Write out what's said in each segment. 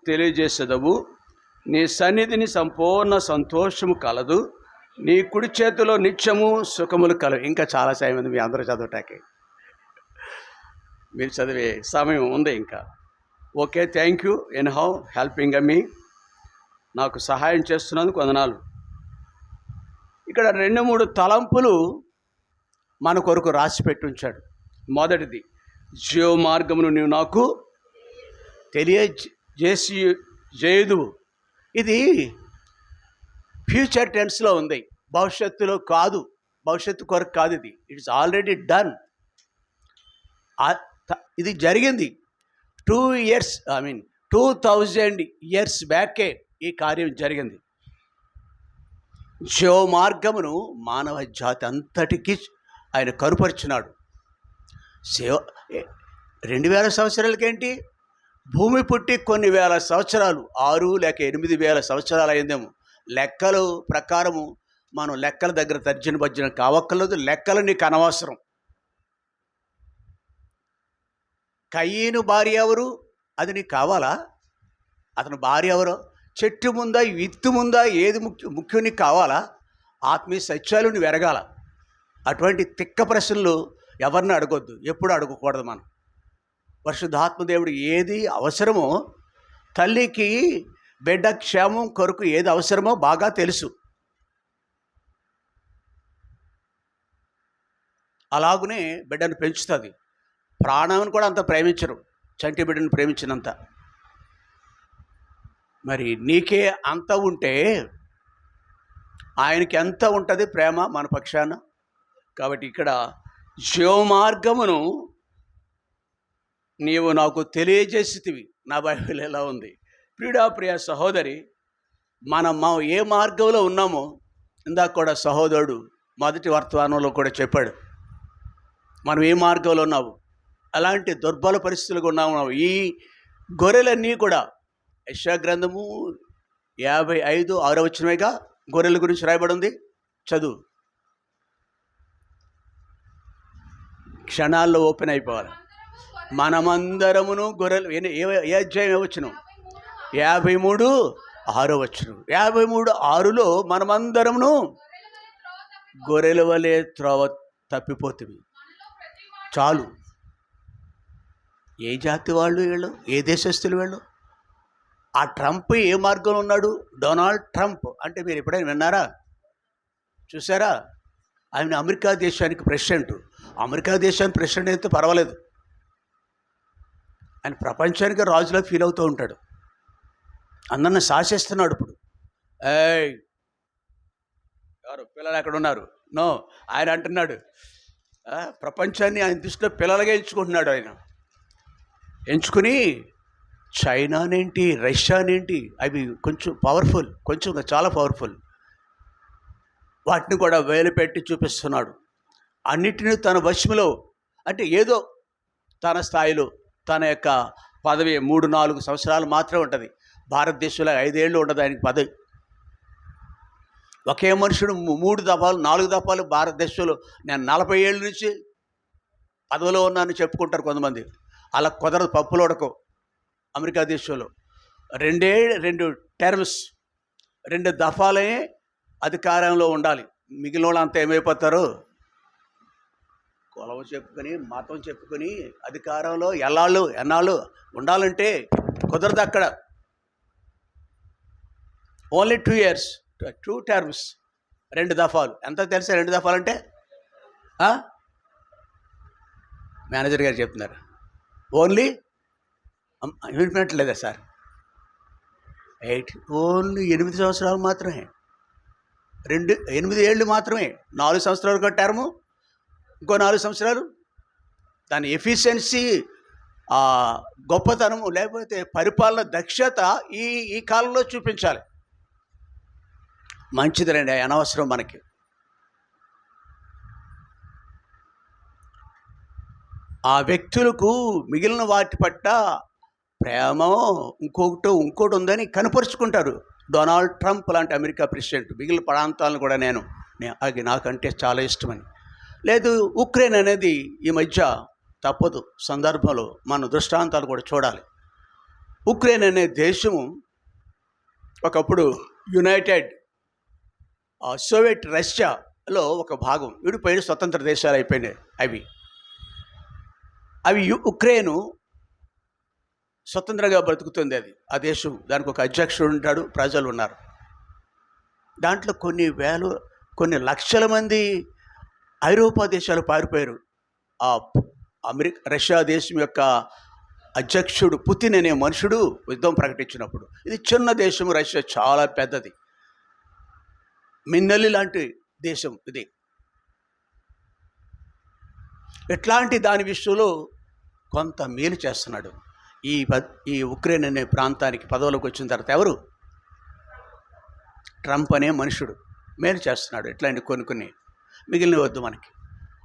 తెలియజేసేదవు. నీ సన్నిధిని సంపూర్ణ సంతోషము కలదు. నీ కుడి చేతిలో నిత్యము సుఖములు కలవు. ఇంకా చాలా సమయం ఉంది మీ అందరూ చదవటానికి, మీరు చదివే సమయం ఉంది ఇంకా. Okay, thank you and how helping me. నాకు సహాయం చేస్తున్నందుకు వందనాలు. ఇక్కడ 2-3 తలంపులు మన కొరకు రాసి పెట్టి ఉంచాడు. మొదటిది, జీవ మార్గమును నీవు నాకు తెలియజేయుదువు. ఇది ఫ్యూచర్ టెన్స్లో ఉంది, భవిష్యత్తులో కాదు, భవిష్యత్తు కొరకు కాదు. ఇది ఇట్స్ ఆల్రెడీ డన్. ఇది జరిగింది 2000 years బ్యాకే ఈ కార్యం జరిగింది. జీవ మార్గమును మానవ జాతి అంతటికీ ఆయన కనుపరిచినాడు. 2000 సంవత్సరాలకేంటి, భూమి పుట్టి కొన్ని వేల సంవత్సరాలు, 6 లేక 8,000 సంవత్సరాలు అయిందేమో. లెక్కలు ప్రకారము మనం లెక్కల దగ్గర తర్జన భర్జన కావక్కర్లేదు. లెక్కలు నీకు అనవసరం. కయ్యను భార్య ఎవరు, అది నీకు కావాలా? అతని భార్య ఎవరో, చెట్టు ముందా విత్తు ముందా, ఏది ముఖ్యం నీకు కావాలా? ఆత్మీయ సత్యాలు నువ్వు ఎరగాల. అటువంటి తిక్క ప్రశ్నలు ఎవరిని అడగొద్దు, ఎప్పుడు అడగకూడదు. మనం పరిశుద్ధాత్మదేవుడు ఏది అవసరమో, తల్లికి బిడ్డ క్షేమం కొరకు ఏది అవసరమో బాగా తెలుసు. అలాగునే బిడ్డను పెంచుతుంది. ప్రాణాన్ని కూడా అంత ప్రేమించరు, చంటి బిడ్డను ప్రేమించినంత. మరి నీకే అంత ఉంటే ఆయనకి ఎంత ఉంటుంది ప్రేమ మన పక్షాన. కాబట్టి ఇక్కడ జీవ మార్గమును నీవు నాకు తెలియజేసితివి. నా బైబిల్ ఎలా ఉంది? ప్రియ సహోదరి, మనం ఏ మార్గంలో ఉన్నామో ఇందాక కూడా సహోదరుడు మొదటి వర్తమానంలో కూడా చెప్పాడు. మనం ఏ మార్గంలో ఉన్నాము, అలాంటి దుర్బల పరిస్థితులుగా ఉన్నాము. ఈ గొర్రెలన్నీ కూడా యెషయా గ్రంథము 55:6 గొర్రెల గురించి రాయబడి ఉంది. చదువు, క్షణాల్లో ఓపెన్ అయిపోవాలి. మనమందరమును గొర్రెలు. ఏ అధ్యాయం ఏవచ్చును? 53:6. 53:6లో మనమందరమును గొర్రెల వలె త్రోవ తప్పిపోతుంది. చాలు. ఏ జాతి వాళ్ళు వీళ్ళు, ఏ దేశస్తులు వీళ్ళు? ఆ ట్రంప్ ఏ మార్గంలో ఉన్నాడు? డొనాల్డ్ ట్రంప్ అంటే మీరు ఎప్పుడైనా విన్నారా, చూసారా? ఆయన అమెరికా దేశానికి ప్రెసిడెంట్. అమెరికా దేశానికి ప్రెసిడెంట్ అయితే పర్వాలేదు, ఆయన ప్రపంచానికి రాజులా ఫీల్ అవుతూ ఉంటాడు. అందరిని శాసిస్తున్నాడు. ఇప్పుడు ఎవరు పిల్లలు ఎక్కడ ఉన్నారు? నో, ఆయన అంటున్నాడు ప్రపంచాన్ని ఆయన దృష్టిలో పిల్లలుగా ఎంచుకుంటున్నాడు. ఆయన ఎంచుకుని చైనానేంటి, రష్యానేంటి, అవి కొంచెం పవర్ఫుల్, కొంచెం చాలా పవర్ఫుల్, వాటిని కూడా వేలు పెట్టి చూపిస్తున్నాడు. అన్నిటినీ తన వశంలో, అంటే ఏదో తన స్థాయిలో తన యొక్క పదవి 3-4 సంవత్సరాలు మాత్రమే ఉంటుంది. భారతదేశంలో 5 ఏళ్ళు ఉండదు ఆయనకి పదవి. ఒకే మనుషుడు 3 దఫాలు 4 దఫాలు భారతదేశంలో నేను 40 ఏళ్ళ నుంచి పదవిలో ఉన్నానని చెప్పుకుంటారు కొంతమంది. అలా కుదరదు, పప్పులు ఉడకవు. అమెరికా దేశంలో 2 టర్మ్స్ 2 దఫాలే అధికారంలో ఉండాలి. మిగిలిన వాళ్ళంతా ఏమైపోతారు? కులం చెప్పుకొని, మతం చెప్పుకొని అధికారంలో ఎన్నాళ్ళు ఉండాలంటే కుదరదు అక్కడ. Only 2 years, 2 terms, 2 దఫాలు. ఎంత తెలుసా 2 దఫాలు అంటే? మేనేజర్ గారు చెప్తున్నారు. Only వినిపినట్లేదా sir? ఓన్లీ 8 సంవత్సరాలు మాత్రమే, 8 ఏళ్ళు మాత్రమే. 4 సంవత్సరాలు ఒక టర్ము, ఇంకో 4 సంవత్సరాలు. దాని ఎఫిషియన్సీ, గొప్పతనము, లేకపోతే పరిపాలన దక్షత ఈ కాలంలో చూపించాలి. మంచిది రండి, అనవసరం మనకి. ఆ వ్యక్తులకు మిగిలిన వాటి పట్ల ప్రేమ ఇంకోటి ఉందని కనపరుచుకుంటారు. డొనాల్డ్ ట్రంప్ లాంటి అమెరికా ప్రెసిడెంట్ మిగిలిన ప్రాంతాలను కూడా అది నాకంటే చాలా ఇష్టమని. లేదు, ఉక్రెయిన్ అనేది ఈ మధ్య తప్పదు సందర్భంలో మన దృష్టాంతాలు కూడా చూడాలి. ఉక్రెయిన్ అనే దేశము ఒకప్పుడు యునైటెడ్ సోవియట్ రష్యాలో ఒక భాగం. విడిపోయిన స్వతంత్ర దేశాలు అయిపోయినాయి. అవి ఉక్రెయిన్ స్వతంత్రంగా బ్రతుకుతుంది. ఆ దేశం, దానికి ఒక అధ్యక్షుడు ఉంటాడు, ప్రజలు ఉన్నారు. దాంట్లో కొన్ని లక్షల మంది ఐరోపా దేశాలు పారిపోయారు. రష్యా దేశం యొక్క అధ్యక్షుడు పుతిన్ అనే మనుషుడు యుద్ధం ప్రకటించినప్పుడు. ఇది చిన్న దేశం, రష్యా చాలా పెద్దది, మిన్నెల్లి లాంటి దేశం ఇది. ఇట్లాంటి దాని విషయంలో కొంత మేలు చేస్తున్నాడు. ఈ ఉక్రెయిన్ అనే ప్రాంతానికి పదవులకు వచ్చిన తర్వాత ఎవరు? ట్రంప్ అనే మనుషుడు మేలు చేస్తున్నాడు. ఇట్లాంటి కొన్ని మిగిలిన వద్దు మనకి.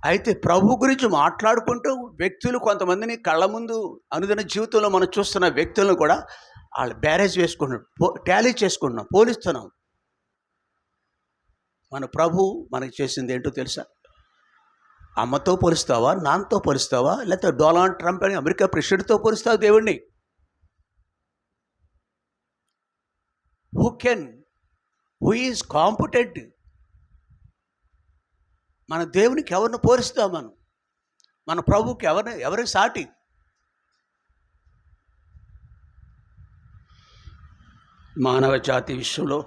అయితే ప్రభు గురించి మాట్లాడుకుంటూ వ్యక్తులు కొంతమందిని కళ్ళ ముందు అనుదిన జీవితంలో మనం చూస్తున్న వ్యక్తులను కూడా వాళ్ళు బ్యారేజ్ వేసుకుంటున్నాం, టాలీ చేసుకుంటున్నాం, పోలిస్తున్నాం. మన ప్రభు మనకి చేసింది ఏంటో తెలుసా? అమ్మతో పోలుస్తావా, నాన్నతో పోలుస్తావా, లేకపోతే డొనాల్డ్ ట్రంప్ అని అమెరికా ప్రెసిడెంట్తో పోలుస్తావా దేవుణ్ణి? Who is competent? మన దేవునికి ఎవరిని పోలుస్తాం? మన ప్రభుకి ఎవరికి సాటి? మానవ జాతి విషయంలో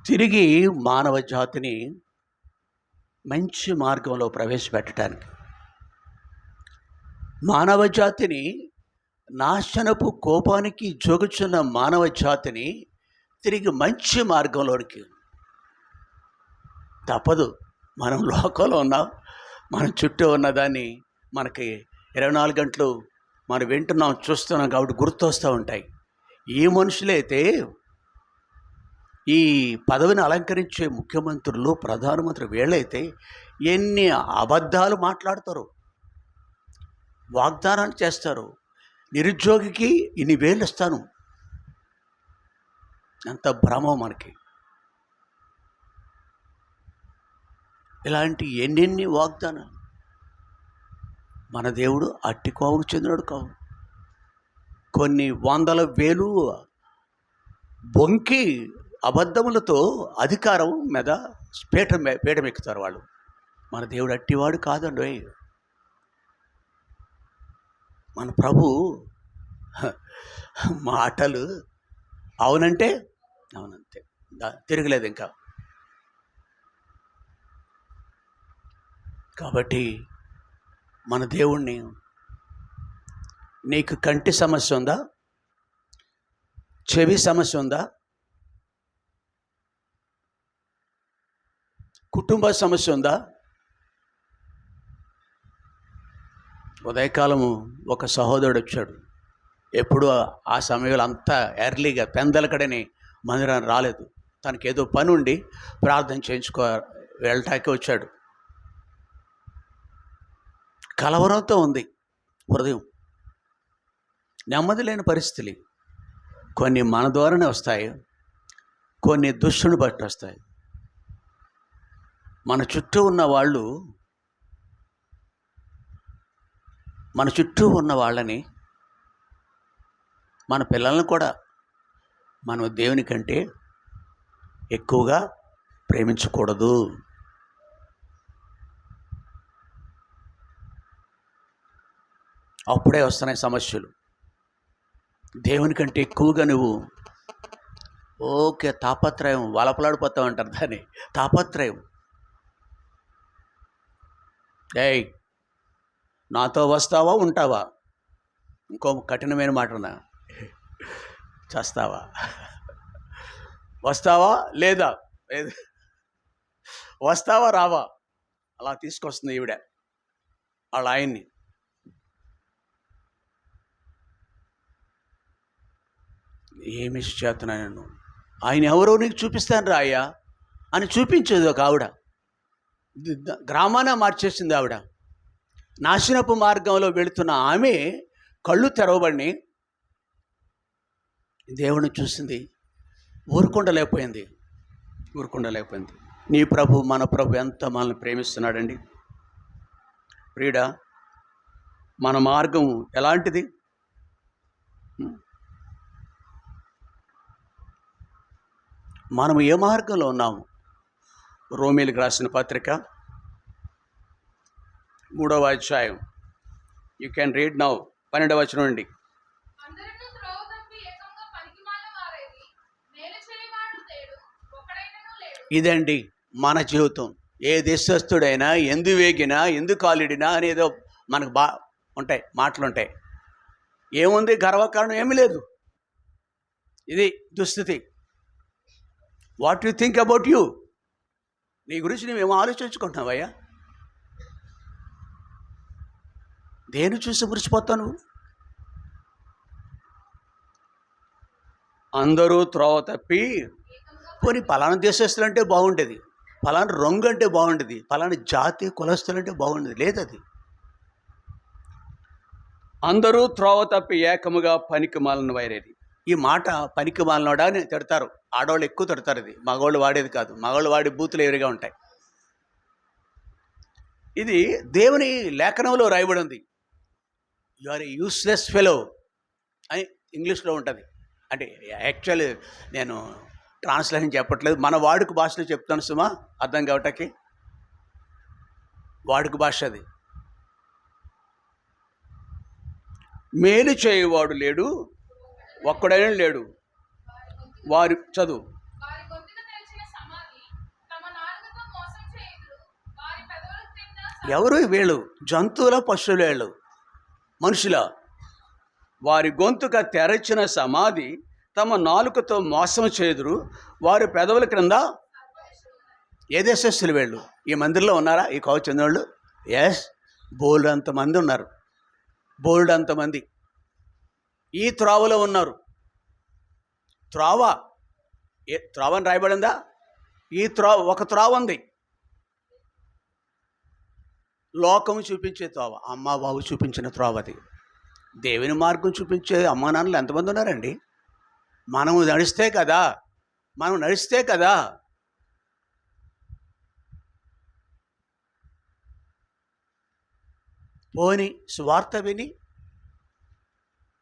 తిరిగి మానవ జాతిని మంచి మార్గంలో ప్రవేశపెట్టడానికి, మానవ జాతిని నాశనపు కోపానికి జోగుచున్న మానవ జాతిని తిరిగి మంచి మార్గంలోనికి తప్పదు. మనం లోకంలో ఉన్నాం, మన చుట్టూ ఉన్నదాన్ని మనకి 24 గంటలు మనం వింటున్నాం, చూస్తున్నాం కాబట్టి గుర్తొస్తూ ఉంటాయి. ఈ మనుషులైతే, ఈ పదవిని అలంకరించే ముఖ్యమంత్రులు, ప్రధానమంత్రి వీళ్ళైతే ఎన్ని అబద్ధాలు మాట్లాడతారు, వాగ్దానాలు చేస్తారు. నిరుద్యోగికి ఇన్ని వేలు ఇస్తాను, అంత భ్రమ మనకి. ఇలాంటి ఎన్నెన్ని వాగ్దానాలు. మన దేవుడు అట్టి కోవకు చెందినడు కావు. కొన్ని 100,000 బొంకి అబద్ధములతో అధికారం మీద పీఠమెక్కుతారు వాళ్ళు. మన దేవుడు అట్టివాడు కాదండి. మన ప్రభు మాటలు అవునంటే అవునంతే, తిరగలేదు ఇంకా. కాబట్టి మన దేవుణ్ణి, నీకు కంటి సమస్య ఉందా, చెవి సమస్య ఉందా, కుటుంబ సమస్య ఉందా? ఉదయకాలము ఒక సహోదరుడు వచ్చాడు. ఎప్పుడు ఆ సమయంలో అంతా ఎర్లీగా పెందలకడని మందిరాన్ని రాలేదు. తనకి ఏదో పని ఉండి ప్రార్థన వెళ్ళటానికి వచ్చాడు. కలవరంతో ఉంది హృదయం, నెమ్మది లేని పరిస్థితులు. కొన్ని మన ద్వారానే వస్తాయి, కొన్ని దుష్టుని బట్టి వస్తాయి. మన చుట్టూ ఉన్న వాళ్ళని, మన పిల్లలను కూడా మనం దేవుని కంటే ఎక్కువగా ప్రేమించకూడదు. అప్పుడే వస్తున్నాయి సమస్యలు. దేవుని కంటే ఎక్కువగా నువ్వు తాపత్రయం, వలపలాడిపోతావు అంటారు దాన్ని, తాపత్రయం. నాతో వస్తావా, ఉంటావా? ఇంకో కఠినమైన మాటనా? చేస్తావా, వస్తావా లేదా, వస్తావా రావా? అలా తీసుకొస్తుంది ఈవిడ వాళ్ళ ఆయన్ని. ఏమి చేస్తున్నాను, ఆయన ఎవరో నీకు చూపిస్తాను రా అయ్యా అని చూపించేది ఒక ఆవిడ. గ్రామాన మార్చేసింది ఆవిడ. నాశనపు మార్గంలో వెళుతున్న ఆమె కళ్ళు తెరవబడి దేవుని చూసింది, ఊరుకుండలేకపోయింది. నీ ప్రభు, మన ప్రభు ఎంత మనల్ని ప్రేమిస్తున్నాడండి. ప్రియుడా, మన మార్గం ఎలాంటిది? మనం ఏ మార్గంలో ఉన్నాము? రోమీలకు రాసిన పత్రిక 3వ అధ్యాయం, యూ క్యాన్ రీడ్ నౌ, 12వ వచనం నుండి. ఇదండి మన జీవితం. ఏ దేశస్థుడైనా ఎందు వేగినా ఎందు కాలిడినా అనేదో మనకు ఉంటాయి, మాటలు ఉంటాయి. ఏముంది, గర్వకారణం ఏమీ లేదు. ఇది దుస్థితి. What you think about you? నీ గురించి నువ్వేమో ఆలోచించుకుంటున్నావయ్యా? దేని చూసి మురిసిపోతావు? అందరూ త్రోవ తప్పి పోనీ పలానా దేశస్తులు అంటే బాగుండేది, పలానా రంగు అంటే బాగుండేది, పలానా జాతి కులస్తులు అంటే బాగుండేది. లేదది. అందరూ త్రోవ తప్పి ఏకముగా పనికి మాలిన వైరేది. ఈ మాట పనికి మాలినోడా అని తిడతారు. ఆడవాళ్ళు ఎక్కువ తిడతారు. ఇది మగవాళ్ళు వాడేది కాదు. మగవాళ్ళు వాడే బూతులు ఎదురుగా ఉంటాయి. ఇది దేవుని లేఖనంలో రాయబడి ఉంది. You are a useless fellow అని ఇంగ్లీష్లో ఉంటుంది. అంటే యాక్చువల్లీ నేను ట్రాన్స్లేషన్ చెప్పట్లేదు, మన వాడుక భాషలో చెప్తాను సుమా, అర్థం కావటానికి. వాడుక భాష అది. మేలు చేయవాడు లేడు, ఒక్కడైనా లేడు. వారి చదువు. ఎవరు వీళ్ళు? జంతువుల, పశువుల, వీళ్ళు మనుషుల. వారి గొంతుక తెరచిన సమాధి తమ నాలుకతో మోసం చేదురు, వారి పెదవుల క్రింద. ఏ దేశస్తులు వీళ్ళు? ఈ మందిరంలో ఉన్నారా ఈ కావు చెందిన వాళ్ళు? ఎస్, బోల్డ్ అంతమంది ఉన్నారు. బోల్డ్ అంతమంది ఈ త్రోవలో ఉన్నారు. త్రోవ, ఏ త్రోవని రాయబడిందా? ఈ ఒక త్రోవ ఉంది, లోకము చూపించే త్రోవ, అమ్మ బాబు చూపించిన త్రోవ అది. దేవుని మార్గం చూపించే అమ్మా నాన్నలు ఎంతమంది ఉన్నారండి? మనం నడిస్తే కదా. పోని సువార్త విని,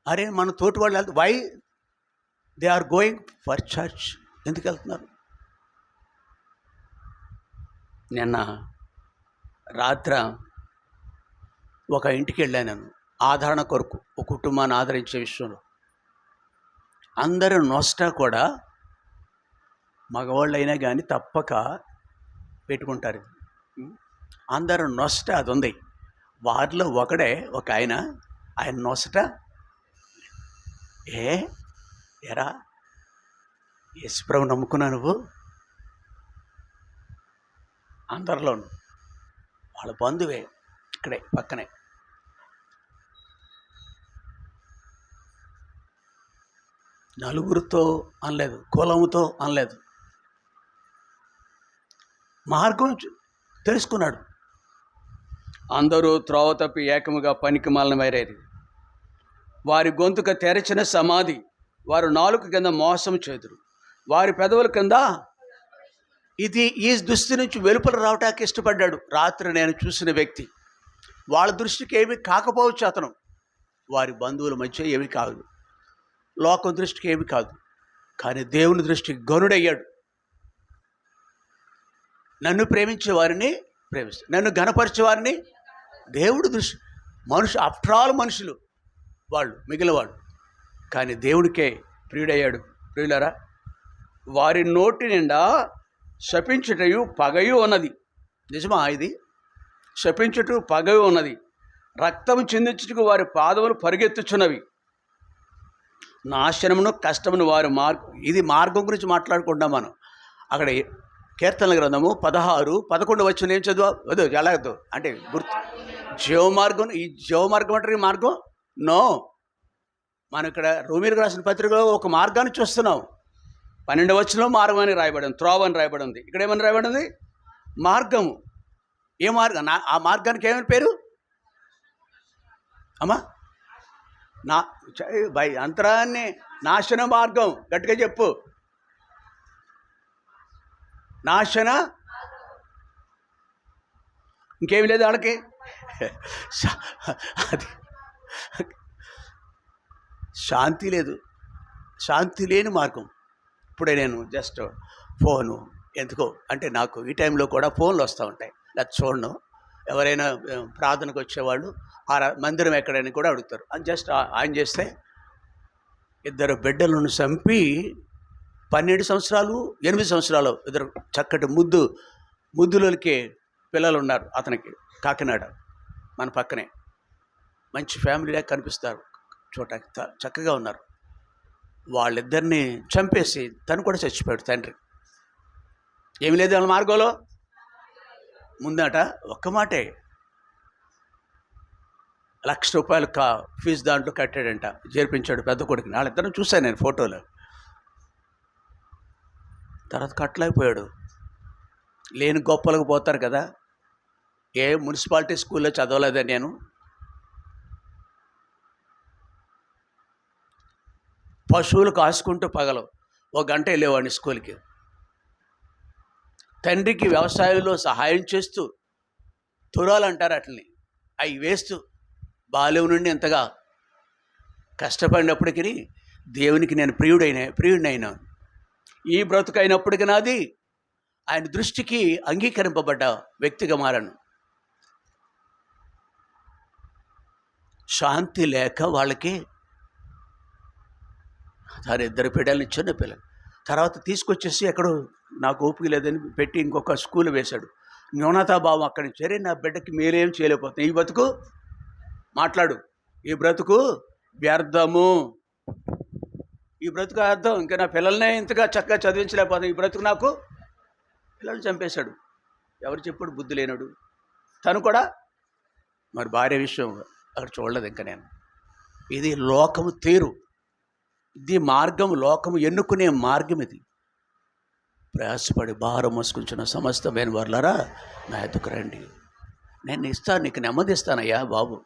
అరే మన తోటి వాళ్ళు వెళ్తారు. Why they are going for church? ఎందుకు వెళ్తున్నారు? నిన్న రాత్ర ఒక ఇంటికి వెళ్ళాను నేను, ఆదరణ కొరకు, ఒక కుటుంబాన్ని ఆదరించే విషయంలో. అందరూ నోస్టా కూడా మగవాళ్ళు అయినా కానీ తప్పక పెట్టుకుంటారు. అందరూ నోస్టా అది ఉంది. వారిలో ఒకడే, ఒక ఆయన నోస్టా ఎరా యేసుప్రభు నమ్ముకున్నా నువ్వు? అందరిలోను వాళ్ళ బంధువే, ఇక్కడే పక్కనే. నలుగురితో అనలేదు, కులముతో అనలేదు, మార్గం తెలుసుకున్నాడు. అందరూ త్రోవ తప్పి ఏకముగా పనికి మాలిన వైరేది, వారి గొంతుక తెరచిన సమాధి, వారు నాలుక కింద మోసం చేదురు, వారి పెదవుల కింద. ఇది ఈ దృష్టి నుంచి వెలుపల రావటానికి ఇష్టపడ్డాడు. రాత్రి నేను చూసిన వ్యక్తి, వాళ్ళ దృష్టికి ఏమి కాకపోవచ్చు, అతను వారి బంధువుల మధ్య ఏమి కాదు, లోకం దృష్టికి ఏమి కాదు, కానీ దేవుని దృష్టికి గనుడయ్యాడు. నన్ను ప్రేమించే వారిని ప్రేమిస్తాడు, నన్ను ఘనపరిచే వారిని. దేవుడు దృష్టి, ఆఫ్టర్ ఆల్ మనుషులు వాళ్ళు, మిగిలినవాడు, కానీ దేవుడికే ప్రియుడయ్యాడు. ప్రియులరా, వారి నోటి నిండా శపించుటయు పగయు ఉన్నది. నిజమా ఇది? శపించుట పగయు ఉన్నది. రక్తము చిందించుటకు వారి పాదములు పరిగెత్తుచున్నవి. నాశనమును కష్టమును వారి ఇది మార్గం గురించి మాట్లాడుకుంటాం మనం. అక్కడ కీర్తనల గ్రంథము 16-11 వచ్చిన ఏం చదువు? వద్దు, ఎలాగద్దు అంటే గుర్తు. జీవమార్గం, ఈ జీవమార్గం అంటారు. ఈ మార్గం నో, మనం ఇక్కడ రోమీలకు రాసిన పత్రికలో ఒక మార్గాన్ని చూస్తున్నాం. 12వ వచనంలో మార్గం అని రాయబడింది, త్రోవ అని రాయబడి ఉంది. ఇక్కడ ఏమని రాయబడింది? మార్గము. ఏ మార్గం? ఆ మార్గానికి ఏమని పేరు అమ్మా? అంతరాన్ని నాశన మార్గం. గట్టిగా చెప్పు, నాశన. ఇంకేమి లేదు వాళ్ళకి. అది శాంతి లేదు, శాంతి లేని మార్గం. ఇప్పుడే నేను జస్ట్ ఫోను ఎందుకో అంటే నాకు ఈ టైంలో కూడా ఫోన్లు వస్తూ ఉంటాయి, అది చూడను. ఎవరైనా ప్రార్థనకు వచ్చేవాళ్ళు ఆ మందిరం ఎక్కడని కూడా అడుగుతారు. అని జస్ట్ ఆన్ చేస్తే 2 బిడ్డలను చంపి 12 సంవత్సరాలు 8 సంవత్సరాలు 2 చక్కటి ముద్దులకి పిల్లలు ఉన్నారు అతనికి. కాకినాడ మన పక్కనే, మంచి ఫ్యామిలీలా కనిపిస్తారు, చూడటానికి చక్కగా ఉన్నారు. వాళ్ళిద్దరిని చంపేసి తను కూడా చచ్చిపోయాడు తండ్రి. ఏమి లేదు వాళ్ళ మార్గంలో. ముందట ఒక్క మాటే ₹1,00,000 ఫీజు దాంట్లో కట్టాడంట, చేర్పించాడు పెద్ద కొడుకుని. వాళ్ళిద్దరిని చూశాను నేను ఫోటోలో. తర్వాత కట్టలేకపోయాడు. లేని గొప్పలకు పోతారు కదా. ఏ మున్సిపాలిటీ స్కూల్లో చదవలేదా నేను? పశువులు కాసుకుంటూ పగలు 1 గంట వెళ్ళేవాడిని స్కూల్కి. తండ్రికి వ్యవసాయంలో సహాయం చేస్తూ, తురాలు అంటారు అట్లని, అవి వేస్తూ బాల్యం నుండి ఎంతగా కష్టపడినప్పటికీ దేవునికి నేను ప్రియుడినైనా. ఈ బ్రతుకైనప్పటికీ నాది ఆయన దృష్టికి అంగీకరింపబడ్డ వ్యక్తిగా మారాను. శాంతి లేక వాళ్ళకి దాని 2 బిడ్డలని, చిన్న పిల్లలు. తర్వాత తీసుకొచ్చేసి ఎక్కడో నాకు ఓపిక లేదని పెట్టి ఇంకొక స్కూల్ వేశాడు. న్యూనతాభావం అక్కడి నుంచి, సరే నా బిడ్డకి మీరేం చేయలేకపోతే ఈ బతుకు మాట్లాడు, ఈ బ్రతుకు వ్యర్థము, ఈ బ్రతుకు అర్థం, ఇంకా నా పిల్లల్నే ఇంతగా చక్కగా చదివించలేకపోతే ఈ బ్రతుకు నాకు. పిల్లల్ని చంపేశాడు. ఎవరు చెప్పుడు? బుద్ధి లేనాడు. తను కూడా మరి భార్య విషయం అక్కడ చూడలేదు ఇంకా నేను. ఇది లోకము తీరు, ఇది మార్గం, లోకము ఎన్నుకునే మార్గం ఇది. ప్రయాసపడి భారం మోసుకుంటున్న సమస్తమైన వారులారా నా ఎదుకు రండి, నేను ఇస్తాను, నీకు నెమ్మది ఇస్తానయ్యా బాబు.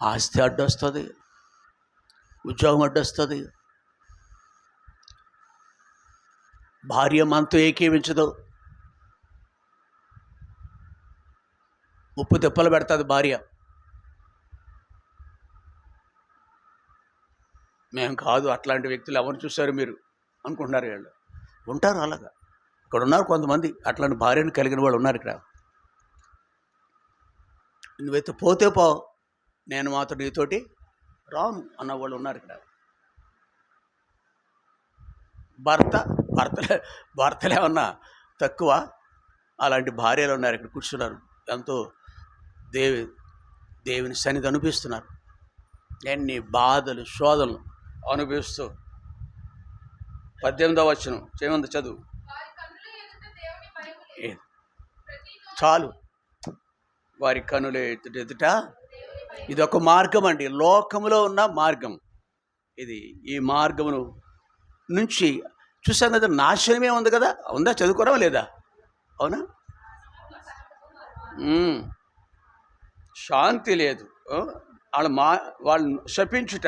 ఆస్తి అడ్డొస్తుంది, ఉద్యోగం అడ్డొస్తుంది, భార్య మనతో ఏకీవించదు, ఉప్పు తిప్పలు పెడుతుంది భార్య. మేము కాదు అట్లాంటి వ్యక్తులు ఎవరు చూశారు మీరు అనుకుంటున్నారు. వీళ్ళు ఉంటారు అలాగా, ఇక్కడ ఉన్నారు కొంతమంది అట్లాంటి భార్యను కలిగిన వాళ్ళు ఉన్నారు ఇక్కడ. నువ్వైతే పోతే పో, నేను మాత్రం నీతోటి రాను అన్న వాళ్ళు ఉన్నారు ఇక్కడ. భర్తలే ఏమన్నా తక్కువ, అలాంటి భార్యలు ఉన్నారు ఇక్కడ కూర్చున్నారు. ఎంతో దేవుని సన్నిధి అనిపిస్తున్నారు. ఎన్ని బాధలు శోధనలు అనుభవిస్తూ. 18వ వచనం చేయమంది చదువు. చాలు, వారి కనుల ఎదుట. ఇది ఒక మార్గం అండి, లోకములో ఉన్న మార్గం ఇది. ఈ మార్గమును నుంచి చూసాం కదా, నాశనమే ఉంది కదా. ఉందా? చదువుకోవడం లేదా? అవునా? శాంతి లేదు. వాళ్ళు శపించుట,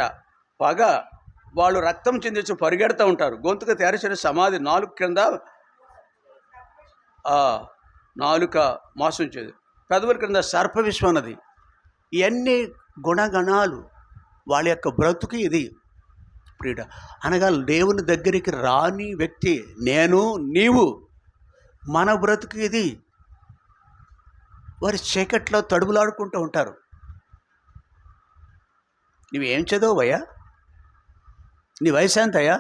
పగ, వాళ్ళు రక్తం చెందించి పరిగెడుతూ ఉంటారు. గొంతుకు తెరచిన సమాధి, 4 క్రింద నాలుక మోసించేది, పెదవుల క్రింద సర్ప విశ్వం అన్నది. ఇవన్నీ గుణగణాలు వాళ్ళ యొక్క బ్రతుకు. ఇది ప్రియుడ అనగా దేవుని దగ్గరికి రాని వ్యక్తి నేను, నీవు, మన బ్రతుకు ఇది. వారి చీకట్లో తడుములాడుకుంటూ ఉంటారు. నువ్వేం చదవయ్యా? నీ వయసు ఎంతయ్యా?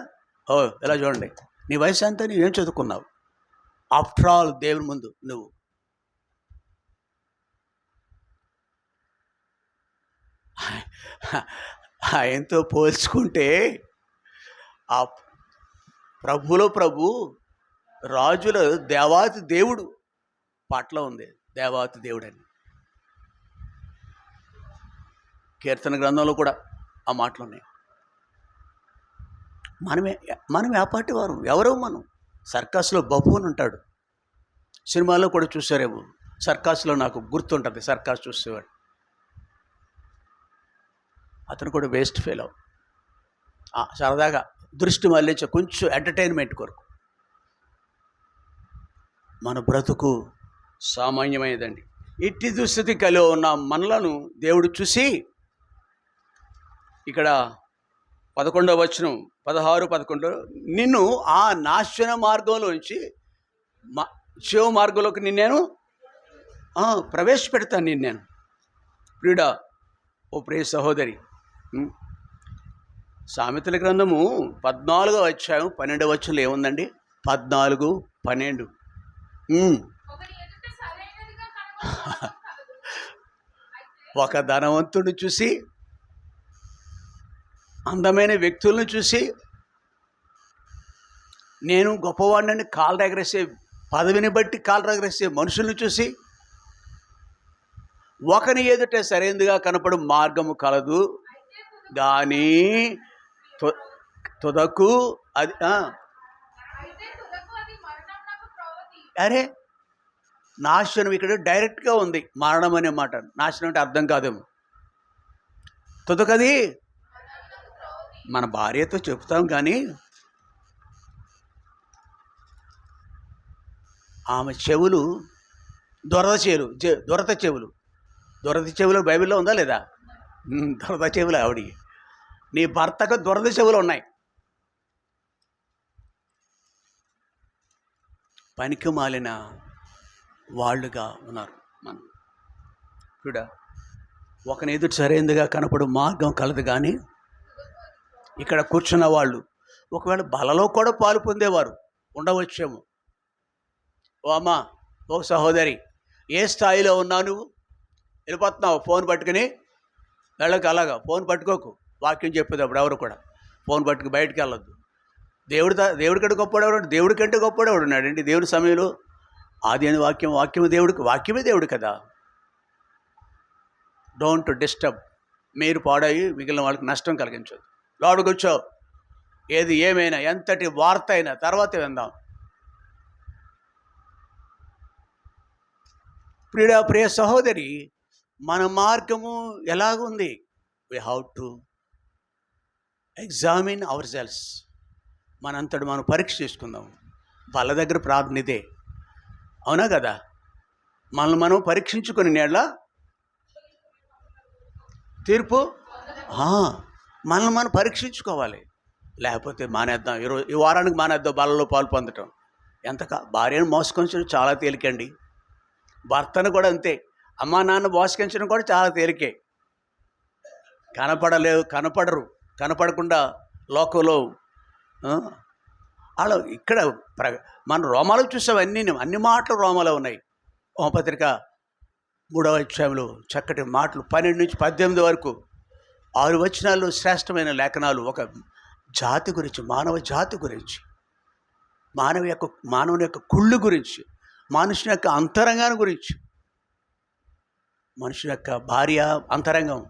ఇలా చూడండి, నీ వయసు ఎంత, నువ్వేం చదువుకున్నావు? ఆఫ్టర్ ఆల్ దేవుని ముందు నువ్వు ఆయనతో పోల్చుకుంటే ఆ ప్రభులో ప్రభు, రాజుల దేవాతి దేవుడు పాటలో ఉంది, దేవాతి దేవుడు అని. కీర్తన గ్రంథంలో కూడా ఆ మాటలు ఉన్నాయి. మనం ఆ పాటి వారు ఎవరో. మనం సర్కస్లో బబ్బు అని ఉంటాడు, సినిమాలో కూడా చూసారేమో. సర్కస్లో నాకు గుర్తుంటుంది, సర్కస్ చూసేవాడు. అతను కూడా వేస్ట్ ఫెయిల్ సరదాగా దృష్టి మళ్ళించే కొంచెం ఎంటర్టైన్మెంట్ కొరకు. మన బ్రతుకు సామాన్యమైనదండి. ఇట్టి దుస్థితి కలిగి ఉన్న మనలను దేవుడు చూసి ఇక్కడ 11వ వచనం 16, 11 నిన్ను ఆ నాశన మార్గంలోంచి జీవ మార్గంలోకి నేను ప్రవేశపెడతాను నేను. ప్రియుడా, ఓ ప్రియ సహోదరి, సామెతల గ్రంథము 14వ అధ్యాయం 12వ వచనంలో ఏముందండి? 14, 12 ఒక ధనవంతుడిని చూసి, అందమైన వ్యక్తులను చూసి, నేను గొప్పవాడిని కాళ్ళు ఎగరేసే పదవిని బట్టి కాళ్ళు ఎగరేసే మనుషులను చూసి, ఒకని ఎదుట సరైనదిగా కనపడు మార్గము కలదు కానీ తుదకు అది అరే నాశనం ఇక్కడ డైరెక్ట్గా ఉంది. మరణం అనే మాట, నాశనం అంటే అర్థం కాదేమో. తుదకది మన భార్యతో చెప్తాం కానీ ఆమె చెవులు దొరత చెవులు బైబిల్లో ఉందా లేదా? దొరద చెవులు ఆవిడ. నీ భర్తకు దొరద చెవులు ఉన్నాయి. పనికి మాలిన వాళ్ళుగా ఉన్నారు మనం. చూడా, ఒకని ఎదుటి సరైనదిగా కనపడు మార్గం కలదు కానీ ఇక్కడ కూర్చున్న వాళ్ళు ఒకవేళ బలలో కూడా పాలు పొందేవారు ఉండవచ్చేమో. ఓ అమ్మ, ఓ సహోదరి, ఏ స్థాయిలో ఉన్నావు నువ్వు? వెళ్ళిపోతున్నావు ఫోన్ పట్టుకుని వెళ్ళక. అలాగా ఫోన్ పట్టుకోకు. వాక్యం చెప్పేటప్పుడు ఎవరు కూడా ఫోన్ పట్టుకు బయటకు వెళ్ళొద్దు. దేవుడికంటే గొప్పవాడు, దేవుడి కంటే గొప్పవాడు ఉన్నాడండి దేవుడి సమయంలో. ఆది అని వాక్యమే దేవుడు కదా. Don't disturb. మీరు పాడయి మిగిలిన వాళ్ళకి నష్టం కలిగించదు. లోపలికి వచ్చావు, ఏది ఏమైనా ఎంతటి వార్త అయినా తర్వాత విందాం. ప్రియ సహోదరి, మన మార్గము ఎలాగుంది? We have to examine our selves. మనంతటి మనం పరీక్ష చేసుకుందాం. వాళ్ళ దగ్గర ప్రార్థన ఇదే, అవునా కదా? మనం పరీక్షించుకుని నేళ్ళ తీర్పు మనం పరీక్షించుకోవాలి. లేకపోతే మానేద్దాం. ఈ వారానికి మానేద్దాం బలలో పాలు పొందటం. భార్యను మోసకొంచడం చాలా తేలికండి. భర్తను కూడా అంతే. అమ్మా నాన్న మోసగించడం కూడా చాలా తేలికే. కనపడరు. కనపడకుండా లోకంలో అలా ఇక్కడ మన రోమాలో చూసాం. అన్ని మాటలు రోమాలో ఉన్నాయి. హోమపత్రిక 3వ అధ్యాయంలో చక్కటి మాటలు 12 నుంచి 18 వరకు 6 వచనాల్లో శ్రేష్టమైన లేఖనాలు. ఒక జాతి గురించి, మానవ జాతి గురించి, మానవుని యొక్క కుళ్ళు గురించి, మనుషుని యొక్క అంతరంగాన్ని గురించి, మనుషుని యొక్క భార్య అంతరంగం,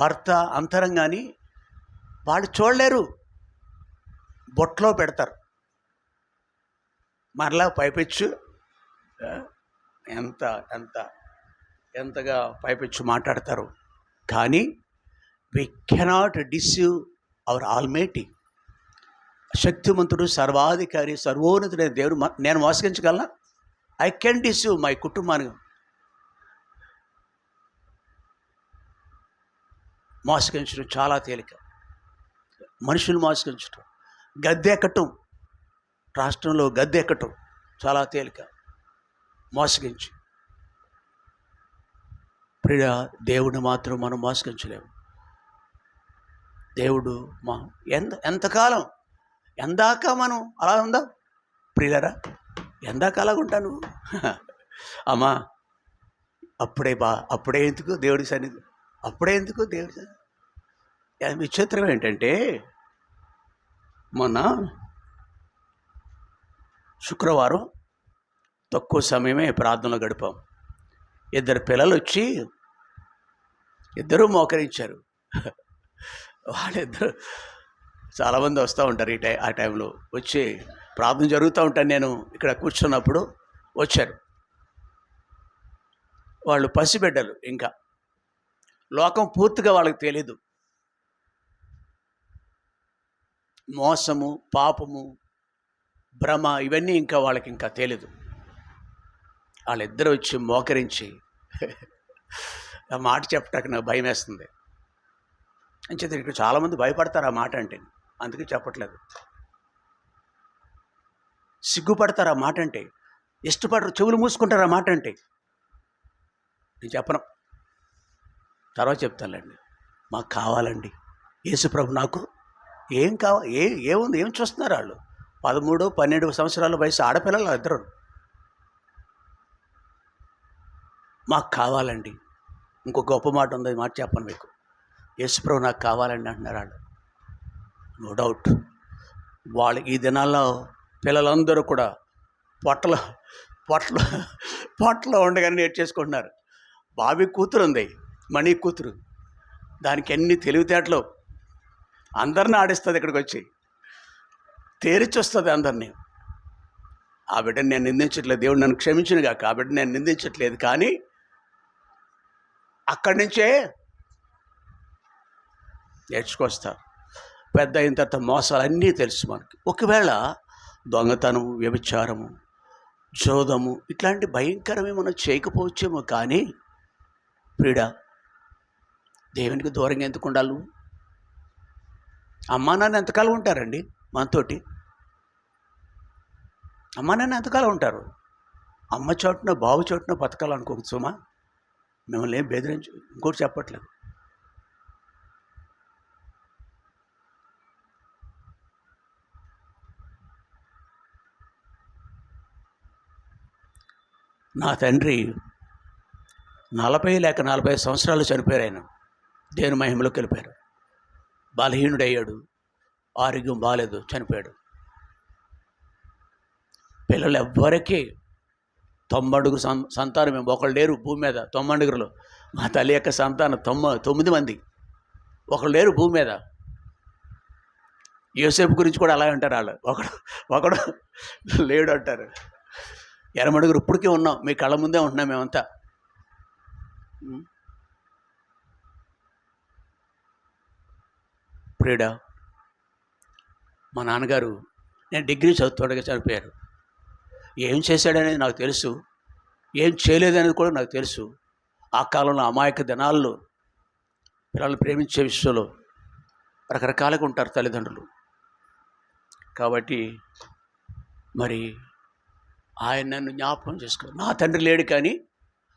భర్త అంతరంగాన్ని వాళ్ళు చూడలేరు. బొట్లో పెడతారు. మరలా పైపెచ్చు ఎంతగా పైపెచ్చు మాట్లాడతారు. కానీ we cannot deceive our almighty. శక్తిమంతుడు, సర్వాధికారి, సర్వోన్నతుడైన దేవుడు నేను మోసగించగలనా? ఐ కెన్ డిసీవ్ మై కుటుంబాన్ని. మోసగించడం చాలా తేలిక. మనుషులు మోసగించడం, గద్దెక్కటం, రాష్ట్రంలో గద్దెక్కటం చాలా తేలిక. మోసగించి ప్రియ దేవుడిని మాత్రం మనం మోసగించలేము. దేవుడు ఎంతకాలం ఎందాక మనం అలా ఉందా? ప్రియులరా, ఎందాక అలాగ ఉంటాను అమ్మా. అప్పుడే ఎందుకు దేవుడి సన్నిధి? విచిత్రం ఏంటంటే, మొన్న శుక్రవారం తక్కువ సమయమే ప్రార్థనలో గడిపాం. 2 పిల్లలు వచ్చి ఇద్దరూ మోకరించారు. వాళ్ళిద్దరు చాలామంది వస్తూ ఉంటారు ఆ టైంలో. వచ్చి ప్రార్థన జరుగుతూ ఉంటాను నేను ఇక్కడ కూర్చున్నప్పుడు వచ్చారు. వాళ్ళు పసిబిడ్డలు. ఇంకా లోకం పూర్తిగా వాళ్ళకి తెలీదు. మోసము, పాపము, భ్రమ ఇవన్నీ ఇంకా వాళ్ళకి ఇంకా తెలీదు. వాళ్ళిద్దరూ వచ్చి మోకరించి ఆ మాట చెప్పటానికి నాకు భయం వేస్తుంది. అంచేత ఇక్కడ చాలామంది భయపడతారు ఆ మాట అంటే, అందుకే చెప్పట్లేదు. సిగ్గుపడతారు ఆ మాట అంటే, ఇష్టపడరు, చెవులు మూసుకుంటారు ఆ మాట అంటే. నేను చెప్పను, తర్వాత చెప్తానులేండి. మాకు కావాలండి యేసుప్రభు. నాకు ఏం కావాలి? ఏముంది? ఏం చూస్తున్నారు వాళ్ళు? 13, 12 సంవత్సరాల వయసు ఆడపిల్లలు ఇద్దరు. మాకు కావాలండి. ఇంకో గొప్ప మాట ఉంది, మాట చెప్పను మీకు. యేసుప్రభు నాకు కావాలండి అంటున్నారు వాళ్ళు. నో డౌట్ వాళ్ళు ఈ దినాల్లో పిల్లలందరూ కూడా పొట్టలో పొట్టలో పొట్టలో ఉండగానే నేర్చేసుకుంటున్నారు. బాబీ కూతురు ఉంది, మణి కూతురు, దానికి ఎన్ని తెలివితేటలు. అందరిని ఆడిస్తుంది, ఇక్కడికి వచ్చి తేరిచొస్తుంది అందరినీ. ఆ బిడ్డని నేను నిందించట్లేదు, దేవుడు నన్ను క్షమించిన కాక ఆ బిడ్డని నేను నిందించట్లేదు. కానీ అక్కడి నుంచే నేర్చుకొస్తారు. పెద్ద అయిన తర్వాత మోసాలు అన్నీ తెలుసు మనకి. ఒకవేళ దొంగతనం, వ్యభిచారము, జోదము ఇట్లాంటి భయంకరమే మనం చేయకపోవచ్చేమో, కానీ ప్రియుడ, దేవునికి దూరంగా ఎందుకు ఉండాలి? అమ్మా నాన్న ఎంతకాలం ఉంటారండి మనతోటి? అమ్మా నాన్న ఎంతకాలం ఉంటారు? అమ్మ చోటున బావు చోటున బతకాలనుకోక సుమా. మిమ్మల్ని ఏం బెదిరించు, ఇంకోటి చెప్పట్లేదు. నా తండ్రి 40 లేక 45 సంవత్సరాలు చనిపోయారు. ఆయన దేవుని మహిమలోకి వెళ్ళిపోయారు. బలహీనుడయ్యాడు, ఆరోగ్యం బాగాలేదు, చనిపోయాడు. పిల్లలు ఎవ్వరికీ 90 సంతానం. మేము ఒకళ్ళు లేరు భూమి మీద. 90 మా తల్లి యొక్క సంతానం 9 మంది, ఒకళ్ళు లేరు భూమి మీద. యోసేపు గురించి కూడా అలాగే అంటారు వాళ్ళు. ఒకడు లేడు అంటారు. 80 ఇప్పటికీ ఉన్నాం, మీ కళ్ళ ముందే ఉంటున్నాం మేమంతా. ప్రియుడా, మా నాన్నగారు నేను డిగ్రీ చదువుతుండగా చనిపోయారు. ఏం చేశాడనేది నాకు తెలుసు, ఏం చేయలేదనేది కూడా నాకు తెలుసు. ఆ కాలంలో అమాయక దినాల్లో పిల్లల్ని ప్రేమించే విషయంలో రకరకాలుగా ఉంటారు తల్లిదండ్రులు. కాబట్టి మరి ఆయన నన్ను జ్ఞాపకం చేసుకో. నా తండ్రి లేడు, కానీ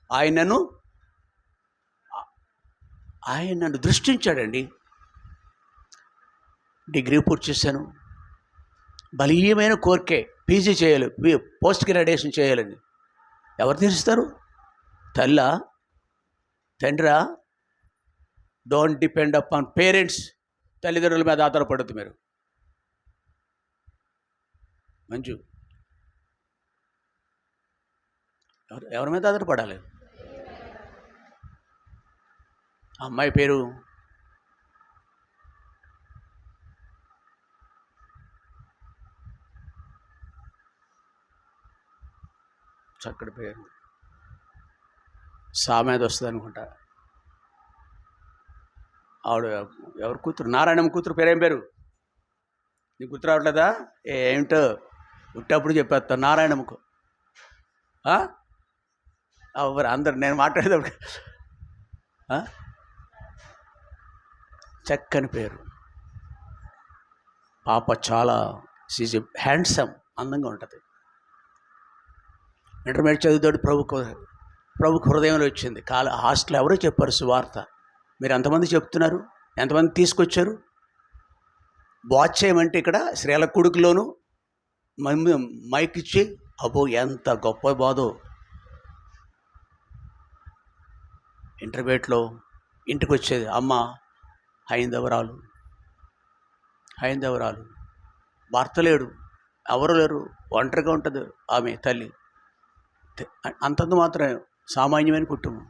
ఆయన నన్ను దృష్టించాడండి. డిగ్రీ పూర్తి చేశాను. బలీయమైన కోరికే పీజీ చేయాలి, పోస్ట్ గ్రాడ్యుయేషన్ చేయాలని. ఎవరు తీరుస్తారు? తల్లా, తండ్రా? Don't depend upon parents. తల్లిదండ్రుల మీద ఆధారపడద్దు మీరు. మంజు, ఎవరి మీద ఆధారపడాలి? అమ్మాయి పేరు చక్కటి పేరు, సామేద వస్తుంది అనుకుంటా. ఆవిడ ఎవరు కూతురు? నారాయణమ్మ కూతురు పేరేం పేరు? నీకు గుర్తు రావట్లేదా? ఏమిటో పుట్టప్పుడు చెప్పేస్తాను. నారాయణమ్మకు ఎవరు అందరు నేను మాట్లాడేటప్పుడు చక్కని పేరు. పాప చాలా హ్యాండ్సమ్, అందంగా ఉంటుంది. ఇంటర్మీడియట్ చదువుతాడు. ప్రభుకు హృదయంలో వచ్చింది. హాస్టల్ ఎవరో చెప్పారు సువార్త. మీరు ఎంతమంది చెప్తున్నారు? ఎంతమంది తీసుకొచ్చారు? వాచ్ చేయమంటే ఇక్కడ శ్రీల కొడుకులోను మైక్ ఇచ్చి, అబ్బో ఎంత గొప్ప బాధో. ఇంటర్మీడియట్లో ఇంటికి వచ్చేది అమ్మ హైందవరాలు, భర్త లేడు, ఎవరు లేరు, ఒంటరిగా ఉంటుంది ఆమె తల్లి. అంతంత మాత్రమే సామాన్యమైన కుటుంబం.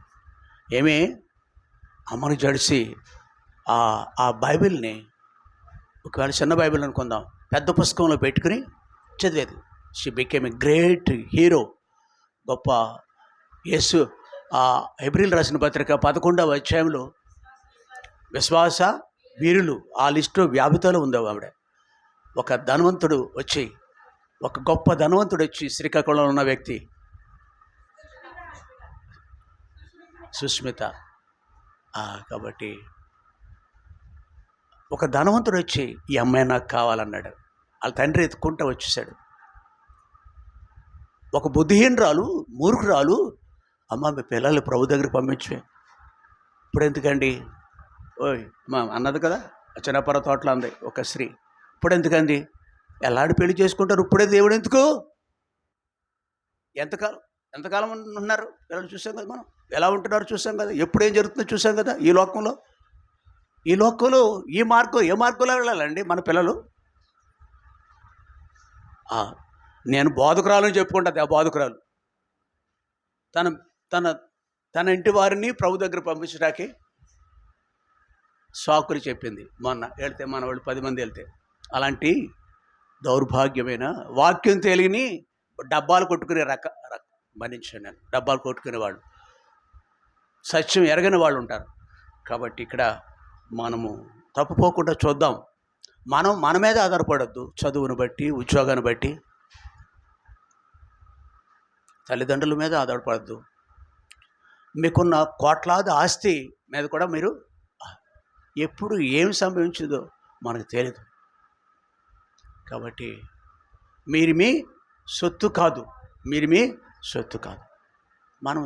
ఏమే అమ్మను జడిసి ఆ బైబిల్ని, ఒకవేళ చిన్న బైబిల్ అనుకుందాం, పెద్ద పుస్తకంలో పెట్టుకుని చదివేది. She became a great hero. గొప్ప యేసు హెబ్రీలు రాసిన పత్రిక 11వ అధ్యాయంలో విశ్వాస వీరులు ఆ లిస్టులో వ్యాపితలో ఉంది ఆవిడ. ఒక ధనవంతుడు వచ్చి, ఒక గొప్ప ధనవంతుడు వచ్చి, శ్రీకాకుళంలో ఉన్న వ్యక్తి సుస్మిత. కాబట్టి ఒక ధనవంతుడు వచ్చి ఈ అమ్మాయి నాకు కావాలన్నాడు. వాళ్ళ తండ్రి ఎత్తుకుంటూ వచ్చేసాడు. ఒక బుద్ధిహీనరాలు, మూర్ఖురాలు, అమ్మ మీ పిల్లల్ని ప్రభు దగ్గరికి పంపించే, ఇప్పుడు ఎందుకండి ఓయ్ మా అన్నది కదా, చిన్నపర తోటలో అంది ఒక స్త్రీ, ఇప్పుడు ఎందుకండి ఎలాంటి పెళ్లి చేసుకుంటారు, ఇప్పుడే దేవుడు ఎందుకు? ఎంతకాలం ఉన్నారు పిల్లలు చూసాం కదా, మనం ఎలా ఉంటున్నారో చూసాం కదా, ఎప్పుడేం జరుగుతుందో చూసాం కదా. ఈ లోకంలో ఏ మార్గంలో వెళ్ళాలండి మన పిల్లలు? నేను బోధకురాలని చెప్పుకుంటుంది. ఆ బోధకురాలు తన తన తన ఇంటి వారిని ప్రభు దగ్గర పంపించడానికి సాకులు చెప్పింది. మొన్న వెళ్తే మన వాళ్ళు 10 మంది వెళ్తే, అలాంటి దౌర్భాగ్యమైన వాక్యం తెలియని డబ్బాలు కొట్టుకునే మనిషి నేను. డబ్బాలు కొట్టుకునే వాళ్ళు, సత్యం ఎరగని వాళ్ళు ఉంటారు. కాబట్టి ఇక్కడ మనము తప్పుపోకుండా చూద్దాం. మన మీద ఆధారపడద్దు. చదువును బట్టి, ఉద్యోగాన్ని బట్టి, తల్లిదండ్రుల మీద ఆధారపడద్దు. మీకున్న కోట్లాది ఆస్తి మీద కూడా మీరు ఎప్పుడు ఏమి సంభవించిందో మనకు తెలియదు. కాబట్టి మీరు మీ సొత్తు కాదు. మనం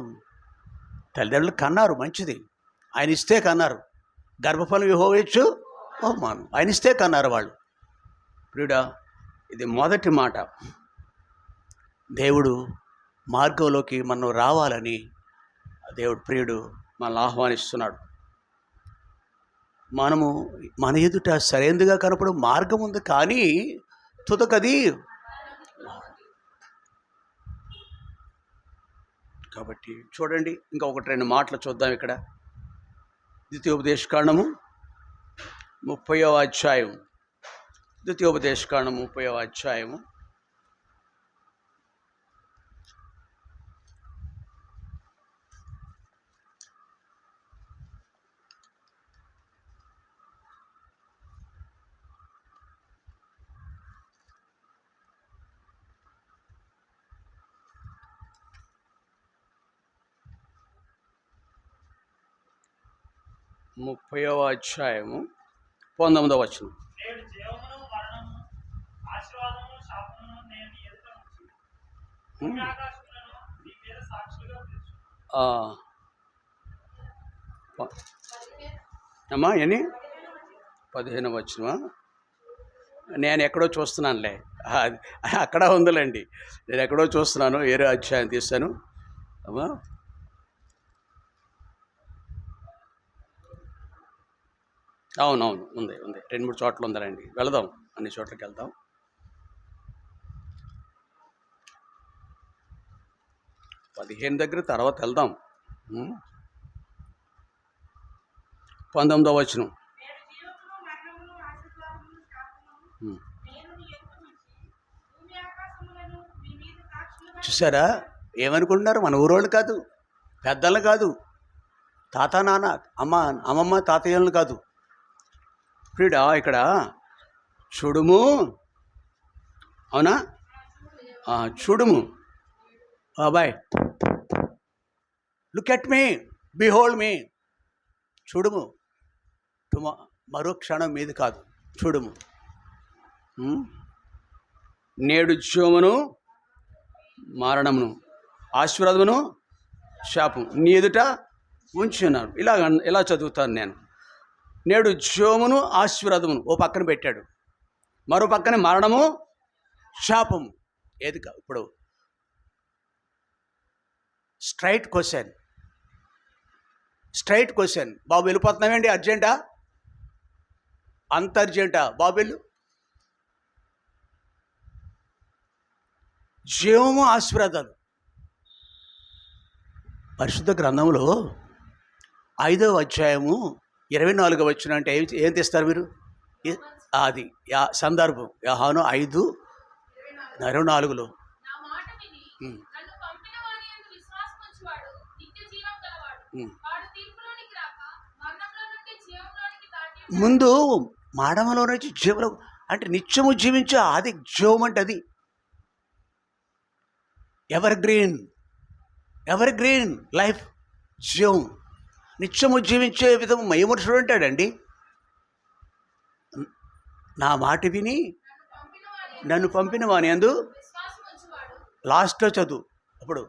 తల్లిదండ్రులు కన్నారు, మంచిది, ఆయన ఇస్తే కన్నారు. గర్భఫలం యెహోవా ఇచ్చు బహుమానం, ఆయన ఇస్తే కన్నారు వాళ్ళు. ప్రియుడా, ఇది మొదటి మాట. దేవుడు మార్గంలోకి మనం రావాలని దేవుడు ప్రియుడు మనల్ని ఆహ్వానిస్తున్నాడు. మనము మన ఎదుట సరైనదిగా కనపడే మార్గం ఉంది, కానీ తుదకది. కాబట్టి చూడండి, ఇంకా 1-2 మాటలు చూద్దాం. ఇక్కడ ద్వితీయోపదేశకాండము 30వ అధ్యాయం. ద్వితీయోపదేశకాండం 30వ అధ్యాయము. ముప్పైవ అధ్యాయము 19వ వచనం. అమ్మా ఎన్ని 15వ వచనమా? నేను ఎక్కడో చూస్తున్నానులే, అక్కడ ఉందిలేండి. నేను ఎక్కడో చూస్తున్నాను, వేరే అధ్యాయం తీస్తాను. అమ్మా అవునవును, ఉంది 2-3 చోట్ల ఉందండి. వెళదాం, అన్ని చోట్లకి వెళ్దాం. 15 దగ్గర తర్వాత వెళ్దాం. 19వ వచనం. చూసారా, ఏమనుకుంటున్నారు? మన ఊరోళ్ళు కాదు, పెద్దలు కాదు, తాత నాన్న అమ్మమ్మ తాతయ్యలను కాదు. ప్రియుడా, ఇక్కడ చూడుము, అవునా? చూడుము boy, look at me, behold me. చూడుము, మరో క్షణం మీది కాదు, చూడుము. నేడు జీవమును మరణమును, ఆశీర్వాదమును శాపం నీ ఎదుట ఉంచున్నాను. ఇలా చదువుతాను నేను. నేడు జీవమును ఆశీర్వాదమును ఓ పక్కన పెట్టాడు, మరో పక్కన మరణము శాపము. ఏది ఇప్పుడు స్ట్రైట్ క్వశ్చన్. బాబు వెళ్ళిపోతున్నామేంటి? అర్జెంటా? అంత అర్జెంటా బాబు? వెళ్ళు. జీవము ఆశీర్వాదాలు పరిశుద్ధ గ్రంథంలో 5వ అధ్యాయము 24వ వచనం అంటే ఏం తీస్తారు మీరు? అది సందర్భం యోహాను 5:24లో ముందు మాడమలో నుంచి జీవులు అంటే నిత్యము జీవించే అది జీవం. అంటే అది ఎవర్ గ్రీన్ లైఫ్ జీవం. నిత్యము జీవించే విధము మయమనుషుడు అంటాడండి. నా మాట విని నన్ను పంపిన వాని యందు లాస్ట్లో చదువు. అప్పుడు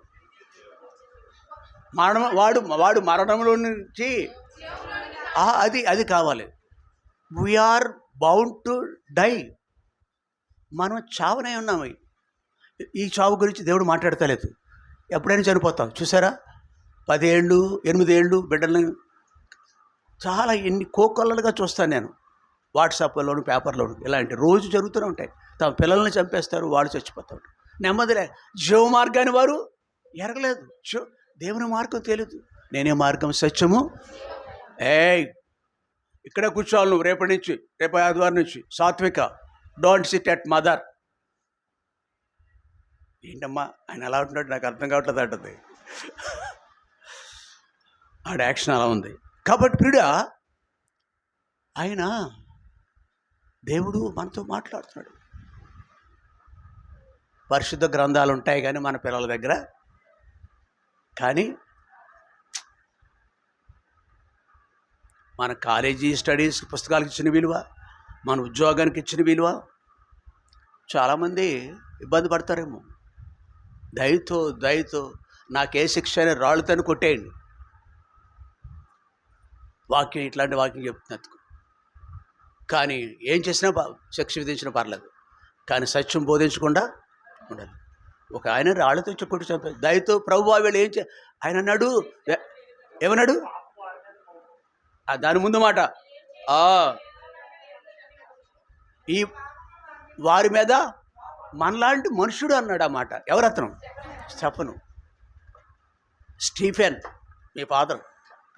వాడు మరణంలో నుంచి అది కావాలి. We are bound to die. మనం చావనే ఉన్నాము. ఈ చావు గురించి దేవుడు మాట్లాడతలేదు. ఎప్పుడైనా చనిపోతాం. చూసారా, 10 ఏళ్ళు 8 ఏళ్ళు బిడ్డల్ని చాలా ఎన్ని కోకొల్లలుగా చూస్తాను నేను. వాట్సాప్లోను పేపర్లోను ఇలాంటి రోజు జరుగుతూనే ఉంటాయి. తమ పిల్లల్ని చంపేస్తారు, వాడు చచ్చిపోతాడు. నెమ్మదిలే. జీవ మార్గాన్ని వారు ఎరగలేదు. దేవుని మార్గం తెలియదు. నేనే మార్గం సత్యము. ఇక్కడే కూర్చోవాలి నువ్వు రేపు ఆదివారం నుంచి. సాత్విక, డోంట్ సిట్ అట్ మదర్. ఏంటమ్మా ఆయన అలా ఉంటున్నాడు, నాకు అర్థం కావట్లేదు అంటుంది. ఆడ యాక్షన్ అలా ఉంది. కాబట్టి ప్రియుడా, ఆయన దేవుడు మనతో మాట్లాడుతున్నాడు. పరిశుద్ధ గ్రంథాలు ఉంటాయి కానీ మన పిల్లల దగ్గర, కానీ మన కాలేజీ స్టడీస్ పుస్తకాలకు ఇచ్చిన విలువ, మన ఉద్యోగానికి ఇచ్చిన విలువ చాలామంది ఇబ్బంది పడతారేమో. దయతో నాకే శిక్ష అని రాళ్ళుతోని కొట్టేయండి. వాక్యం ఇట్లాంటి వాక్యం చెప్తున్నందుకు. కానీ ఏం చేసినా శిక్ష విధించినా పర్లేదు, కానీ సత్యం బోధించకుండా ఉండాలి. ఒక ఆయన రాళ్ళతో కొట్టి చంపారు. దయతో ప్రభువా వీళ్ళు ఆయన అన్నాడు. ఏమన్నాడు? దాని ముందు మాట, ఈ వారి మీద మనలాంటి మనుషుడు అన్నాడు. ఆ మాట ఎవరతను? స్టీఫెన్ మీ ఫాదర్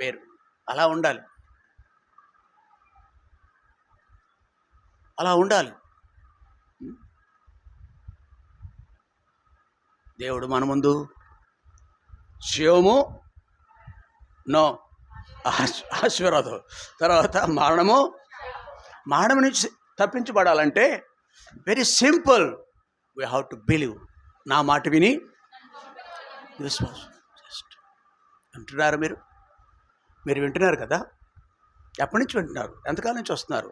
పేరు. అలా ఉండాలి, అలా ఉండాలి. దేవుడు మన ముందు జీవము, నో ఆశీర్వాదం, తర్వాత మరణము నుంచి తప్పించబడాలంటే very simple. We have to believe. నా మాట విని విశ్వాసం అంటున్నారు. మీరు వింటున్నారు కదా. ఎప్పటి నుంచి వింటున్నారు? ఎంతకాలం నుంచి వస్తున్నారు?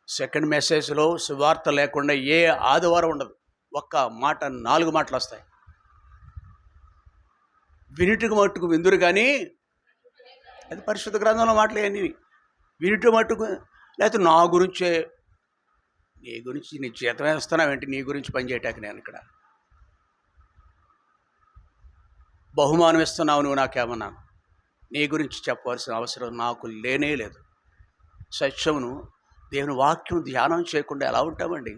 సెకండ్ మెసేజ్లో సువార్త లేకుండా ఏ ఆదివారం ఉండదు. ఒక్క మాట 4 మాటలు వస్తాయి. వినుటికి మట్టుకు విందురు కానీ, అది పరిశుద్ధ గ్రంథంలో మాటలు అన్నీ. వినుటి మట్టుకు, లేకపోతే నా గురించే, నీ గురించి నీ జీతం వేస్తున్నావేంటి, నీ గురించి పనిచేయటానికి నేను ఇక్కడ బహుమానం ఇస్తున్నావు నువ్వు నాకేమన్నాను, నీ గురించి చెప్పవలసిన అవసరం నాకు లేనే లేదు. సత్యమును దేవుని వాక్యం ధ్యానం చేయకుండా ఎలా ఉంటామండి?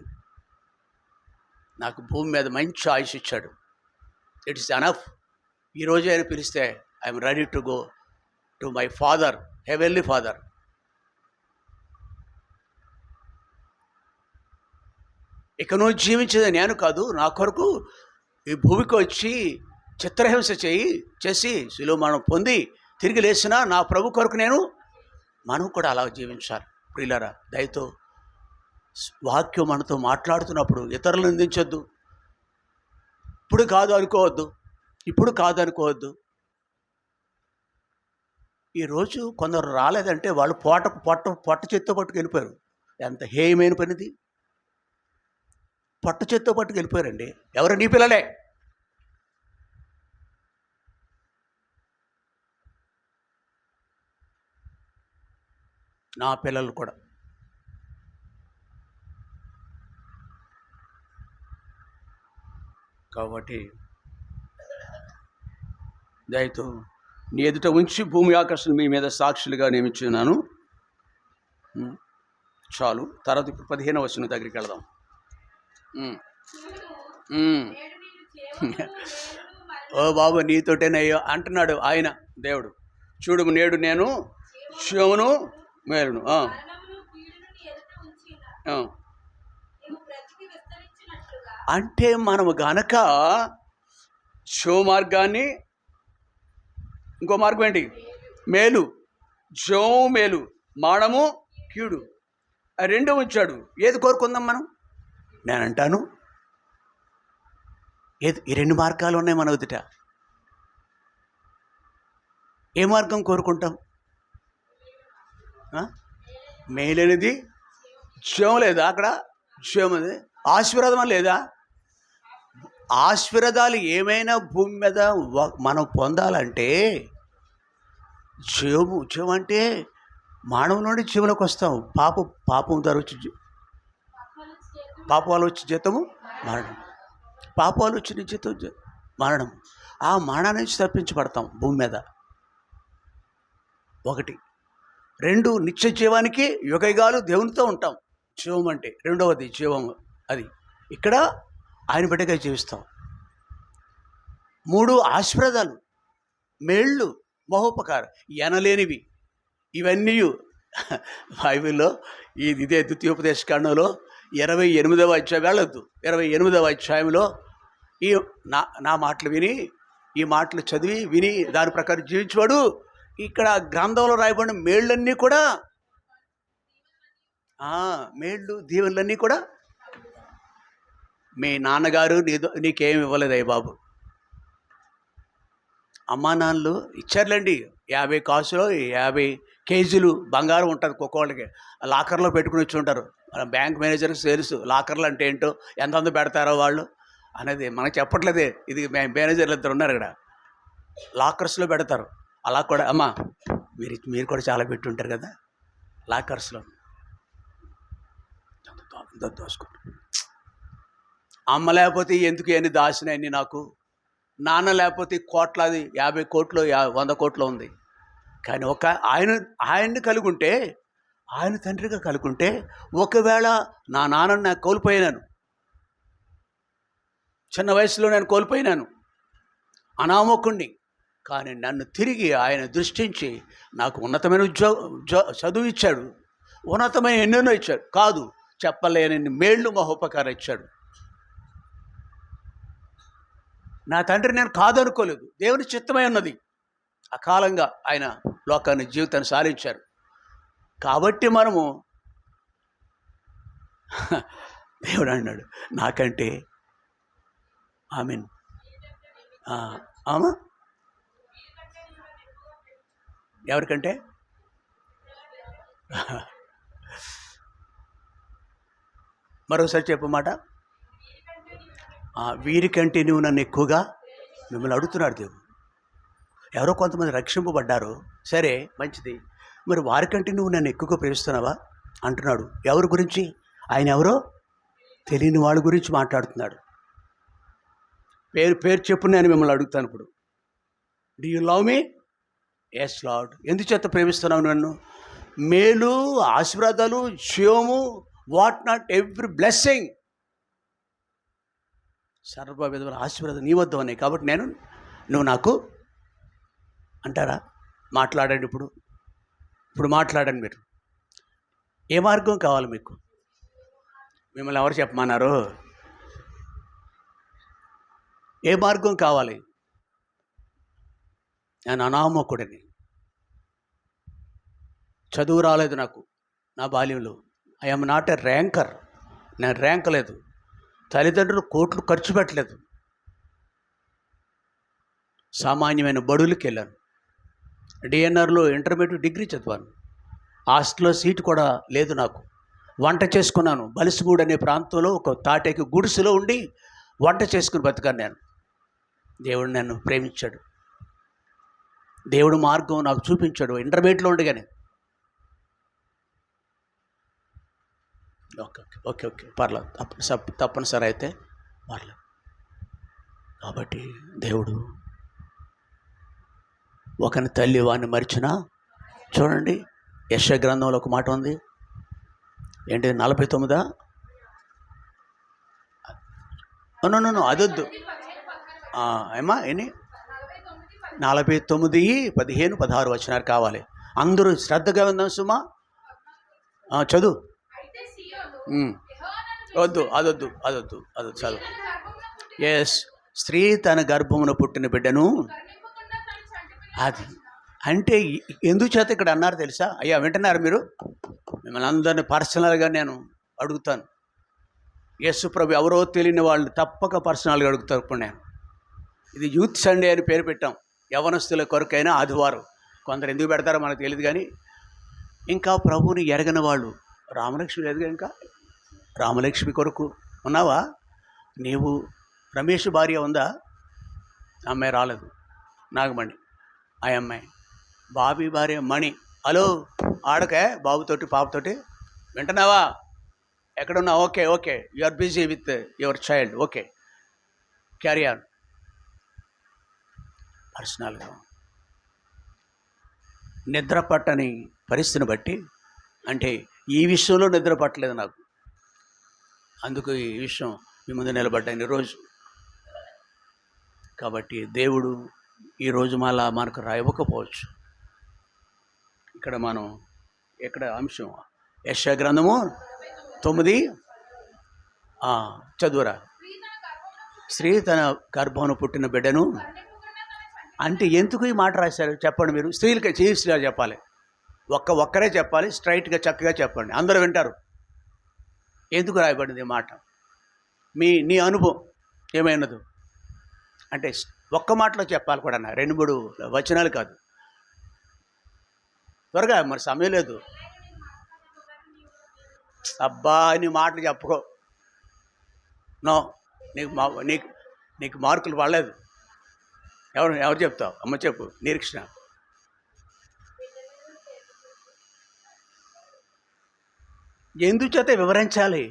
నాకు భూమి మీద మంచి ఆయుష్ ఇచ్చాడు. It is enough. ఈరోజు ఆయన పిలిస్తే I'm ready to go to my father, heavenly father. ఇక నువ్వు జీవించేది నేను కాదు, నా కొరకు ఈ భూమికి వచ్చి చిత్రహింస చేసి శిలువ మరణం పొంది తిరిగి లేచిన నా ప్రభు కొరకు మనం కూడా అలా జీవించాలి. ప్రియులారా, దయతో వాక్యం మనతో మాట్లాడుతున్నప్పుడు ఇతరులను నిందించొద్దు. ఇప్పుడు కాదు అనుకోవద్దు. ఈరోజు కొందరు రాలేదంటే వాళ్ళు పొట్ట చేత్తో పట్టుకు వెళ్ళిపోయారు. ఎంత హేయమైన పనిది. పొట్ట చేత్తో పట్టుకు వెళ్ళిపోయారండి. ఎవరు? నీ పిల్లలే. నా పిల్లలు కూడా. కాబట్టి దయతో నీ ఎదుట ఉంచి భూమి ఆకర్షణ మీ మీద సాక్షులుగా నియమించున్నాను. చాలు. తర్వాత ఇప్పుడు 15వ వచనం దగ్గరికి వెళదాం. ఓ బాబు నీతోటేనయ్యో అంటున్నాడు ఆయన దేవుడు. చూడు, నేడు నేను శివమును మేలును. అంటే మనము గనక శివ మార్గాన్ని, ఇంకో మార్గం ఏంటి? మేలు. జోము మేలు, మానము కీడు, ఆ 2 ఉంచాడు. ఏది కోరుకుందాం మనం? నేనంటాను ఈ 2 మార్గాలు ఉన్నాయి మన ఎదుట. ఏ మార్గం కోరుకుంటాం? మేలైనది జీవం లేదా? అక్కడ జీవం అది. ఆశీర్వాదం లేదా? ఆశీర్వాదాలు ఏమైనా భూమి మీద మనం పొందాలంటే జీవం అంటే మానవం నుండి జీవులకు వస్తాం. పాపం ద్వారా వచ్చి పాపాలు వచ్చి జీతము మరణం. పాపాలు వచ్చిన జీతం మరణం. ఆ మరణం నుంచి తప్పించబడతాం భూమి మీద. 1. 2, నిత్య జీవానికి యుగయుగాలు దేవునితో ఉంటాం. జీవం అంటే రెండవది జీవం. అది ఇక్కడ ఆయన బిడ్డగా జీవిస్తాం. 3, ఆశీర్వాదాలు, మేళ్ళు, మహోపకారం ఎనలేనివి. ఇవన్నీ బైబిల్లో ఇదే ద్వితీయోపదేశకాండంలో 28వ అధ్యాయం వెళ్ళొద్దు. 28వ అధ్యాయంలో ఈ నా మాటలు విని, ఈ మాటలు చదివి విని దాని ప్రకారం జీవించేవాడు ఇక్కడ గ్రంథంలో రాయబడిన మేళ్ళన్నీ కూడా, మేళ్ళు దీవెనలన్నీ కూడా మీ నాన్నగారు నీకేమి ఇవ్వలేదయ్య బాబు. అమ్మా నాన్నలు ఇచ్చారులేండి. 50 కాసులో 50 కేజీలు బంగారం ఉంటుంది ఒక్కొక్కళ్ళకి. లాకర్లో పెట్టుకుని వచ్చి ఉంటారు. బ్యాంక్ మేనేజర్కి తెలుసు లాకర్లు అంటే ఏంటో, ఎంతంత పెడతారో వాళ్ళు అనేది. మనకు చెప్పట్లేదే. ఇది మేనేజర్లు 2 ఉన్నారు ఇక్కడ, లాకర్స్లో పెడతారు. అలా కూడా అమ్మా మీరు కూడా చాలా పెట్టుంటారు కదా లాకర్స్లో. దోసుకుంటారు. అమ్మ లేకపోతే ఎందుకు ఎన్ని దాచినాయని నాకు, నాన్న లేకపోతే కోట్లాది 50 కోట్లు 100 కోట్లు ఉంది. కానీ ఆయన్ని కలుగుంటే, ఆయన తండ్రిగా కలుగుంటే, ఒకవేళ నా నాన్నని నాకు కోల్పోయినాను, చిన్న వయసులో నేను కోల్పోయినాను, అనామకుణ్ణి, కానీ నన్ను తిరిగి ఆయన దృష్టించి నాకు ఉన్నతమైన చదువు ఇచ్చాడు, ఉన్నతమైన ఎన్నెన్నో ఇచ్చాడు. కాదు చెప్పలేని మేళ్ళు మహోపకారం ఇచ్చాడు. నా తండ్రి నేను కాదనుకోలేదు. దేవుని చిత్తమై ఉన్నది. అకాలంగా ఆయన లోకాన్ని జీవితాన్ని సాధించారు. కాబట్టి మనము దేవుడు అన్నాడు నాకంటే ఆమె ఎవరికంటే మరోసారి చెప్పమాట. వీరికంటే నువ్వు నన్ను ఎక్కువగా మిమ్మల్ని అడుగుతున్నాడు దేవుడు. ఎవరో కొంతమంది రక్షింపబడ్డారు, సరే మంచిది, మరి వారికంటే నువ్వు నన్ను ఎక్కువగా ప్రేమిస్తున్నావా అంటున్నాడు. ఎవరి గురించి? ఆయన ఎవరో తెలియని వాళ్ళ గురించి మాట్లాడుతున్నాడు. పేరు చెప్పు, నేను మిమ్మల్ని అడుగుతాను ఇప్పుడు. Do you love me? Yes lord. ఎందుచేత ప్రేమిస్తున్నావు నన్ను? మేలు, ఆశీర్వాదాలు, జీవము, వాట్ నాట్ ఎవ్రీ బ్లెస్సింగ్, సర్వ విధమైన ఆశీర్వాదం నీ వద్ద ఉన్నాయి. కాబట్టి నువ్వు నాకు అంటారా? మాట్లాడండి ఇప్పుడు మాట్లాడండి. మీరు ఏ మార్గం కావాలి మీకు? మిమ్మల్ని ఎవరు చెప్పమన్నారు? ఏ మార్గం కావాలి? నేను అనామకుడిని, చదువు రాలేదు నాకు నా బాల్యంలో. I'm not a ranker. నేను ర్యాంక్ లేదు. తల్లిదండ్రులు కోట్లు ఖర్చు పెట్టలేదు. సామాన్యమైన బడులకి వెళ్ళాను. డిఎన్ఆర్లో ఇంటర్మీడియట్ డిగ్రీ చదివాను. హాస్టల్లో సీటు కూడా లేదు నాకు. వంట చేసుకున్నాను. బలిసిగూడు అనే ప్రాంతంలో ఒక తాటేకి గుడిసెలో ఉండి వంట చేసుకుని బతికాను నేను. దేవుడు నన్ను ప్రేమించాడు. దేవుడు మార్గం నాకు చూపించాడు ఇంటర్మీడియట్లో ఉండగానే. ఓకే పర్లేదు, తప్పనిసరి అయితే పర్లేదు. కాబట్టి దేవుడు ఒకని తల్లి వాడిని మరిచినా, చూడండి యెషయా గ్రంథంలో ఒక మాట ఉంది. ఏంటి? 49 అదొద్దు ఏమా ఎన్ని 49, 15, 16 వచనాలు కావాలి. అందరూ శ్రద్ధగా ఉందాం సుమా. చదువు. అదొద్దు చదువు. ఎస్, స్త్రీ తన గర్భమున పుట్టిన బిడ్డను అది అంటే ఎందుచేత ఇక్కడ అన్నారు తెలుసా? అయ్యా వింటున్నారు మీరు? మిమ్మల్ని అందరినీ పర్సనల్గా నేను అడుగుతాను. యేసు ప్రభు ఎవరో తెలియని వాళ్ళు తప్పక పర్సనల్గా అడుగుతారు. ఇప్పుడు నేను ఇది యూత్ సండే అని పేరు పెట్టాం. యవనస్తుల కొరకైనా ఆదివారం. కొందరు ఎందుకు పెడతారో మనకు తెలియదు, కానీ ఇంకా ప్రభువుని ఎరగని వాళ్ళు, రామలక్ష్మి లేదుగా ఇంకా, రామలక్ష్మి కొరకు ఉన్నావా నీవు? రమేష్ భార్య ఉందా? అమ్మాయి రాలేదు, నాగమణి ఆ అమ్మాయి. బాబీ భార్య మణి, హలో ఆడకే బాబుతోటి పాపతోటి వింటున్నావా? ఎక్కడున్నా? Okay okay, you are busy with your child, okay carry on. పర్సనల్గా నిద్ర పట్టని పరిస్థితిని బట్టి, అంటే ఈ విషయంలో నిద్ర పట్టలేదు నాకు, అందుకు ఈ విషయం మీ ముందు నిలబడ్డాను ఈరోజు. కాబట్టి దేవుడు ఈరోజు మళ్ళా మనకు రాయకపోవచ్చు. ఇక్కడ మనం ఎక్కడ అంశం, యెషయా గ్రంథము 9 చదువురా. స్త్రీ తన గర్భమున పుట్టిన బిడ్డను, అంటే ఎందుకు ఈ మాట రాశారు చెప్పండి మీరు? స్త్రీలకి చీస్గా చెప్పాలి, ఒక్కరే చెప్పాలి, స్ట్రైట్గా చక్కగా చెప్పండి, అందరూ వింటారు. ఎందుకు రాయబడింది ఈ మాట? నీ అనుభవం ఏమైనదు అంటే ఒక్క మాటలో చెప్పాలి కూడా, 2-3 వచనాలు కాదు. త్వరగా, మరి సమయం లేదు. అబ్బా నీ మాటలు చెప్పుకో, నో, నీకు మార్కులు పడలేదు. ఎవరు చెప్తావు? అమ్మ చెప్పు, నిరీక్షణ. ఎందుచేత వివరించాలి?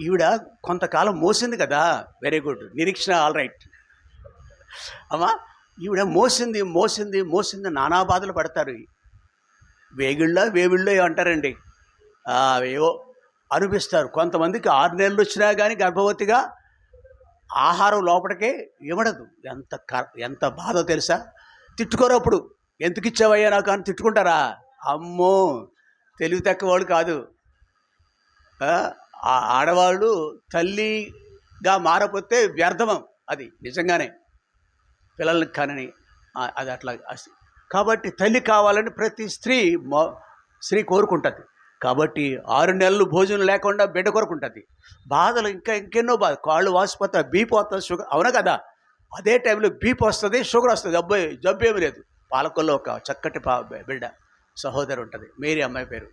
ఈవిడ కొంతకాలం మోసింది కదా, వెరీ గుడ్, నిరీక్షణ, ఆల్ రైట్. అమ్మా ఈవిడ మోసింది నానా బాధలు పడతారు. వేవిళ్ళో అంటారండి, ఏవో అనిపిస్తారు. కొంతమందికి 6 నెలలు వచ్చినా కానీ గర్భవతిగా ఆహారం లోపలికే ఇవ్వడదు. ఎంత బాధో తెలుసా? తిట్టుకోరు అప్పుడు, ఎందుకు ఇచ్చావయ్యా నాకు అని తిట్టుకుంటారా? అమ్మో, తెలివి తక్కువ వాళ్ళు కాదు. ఆడవాళ్ళు తల్లిగా మారపోతే వ్యర్థమం, అది నిజంగానే పిల్లలకి కానని అది అట్లా. కాబట్టి తల్లి కావాలని ప్రతి స్త్రీ కోరుకుంటుంది. కాబట్టి 6 నెలలు భోజనం లేకుండా బిడ్డ కొరుకుంటుంది. బాధలు ఇంకెన్నో బాధ, కాళ్ళు వాసిపోతాయి, బీపీ వస్తుంది, షుగర్, అవునా కదా? అదే టైంలో బీపీ వస్తుంది, షుగర్ వస్తుంది, జబ్బు ఏమీ లేదు. పాలకొల్లో ఒక చక్కటి బిడ్డ సహోదరు ఉంటుంది, మేరీ అమ్మాయి పేరు.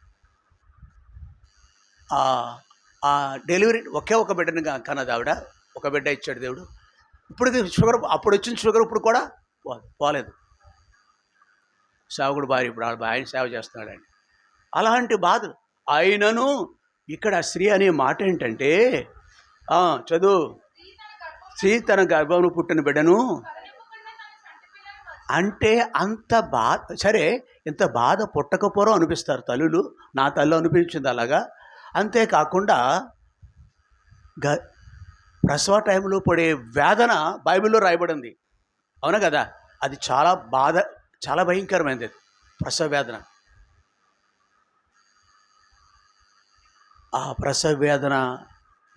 ఆ డెలివరీ ఒకే ఒక బిడ్డని కన్నది ఆవిడ, ఒక బిడ్డ ఇచ్చాడు దేవుడు. ఇప్పటికి షుగర్, అప్పుడు వచ్చిన షుగర్ ఇప్పుడు కూడా పోలేదు. సేవకుడు భార్య ఇప్పుడు ఆయన సేవ చేస్తున్నాడండి. అలాంటి బాధలు అయినను ఇక్కడ స్త్రీ అనే మాట ఏంటంటే, చదువు, స్త్రీ తన గర్భంలో పుట్టిన బిడ్డను, అంటే అంత బాధ. సరే, ఇంత బాధ పుట్టకపోవడం అనిపిస్తారు తల్లులు, నా తల్లి అనిపించింది అలాగా. అంతేకాకుండా ప్రసవ టైంలో పడే వేదన బైబిల్లో రాయబడింది, అవునా కదా? అది చాలా భయంకరమైనది ప్రసవ వేదన. ఆ ప్రసవ వేదన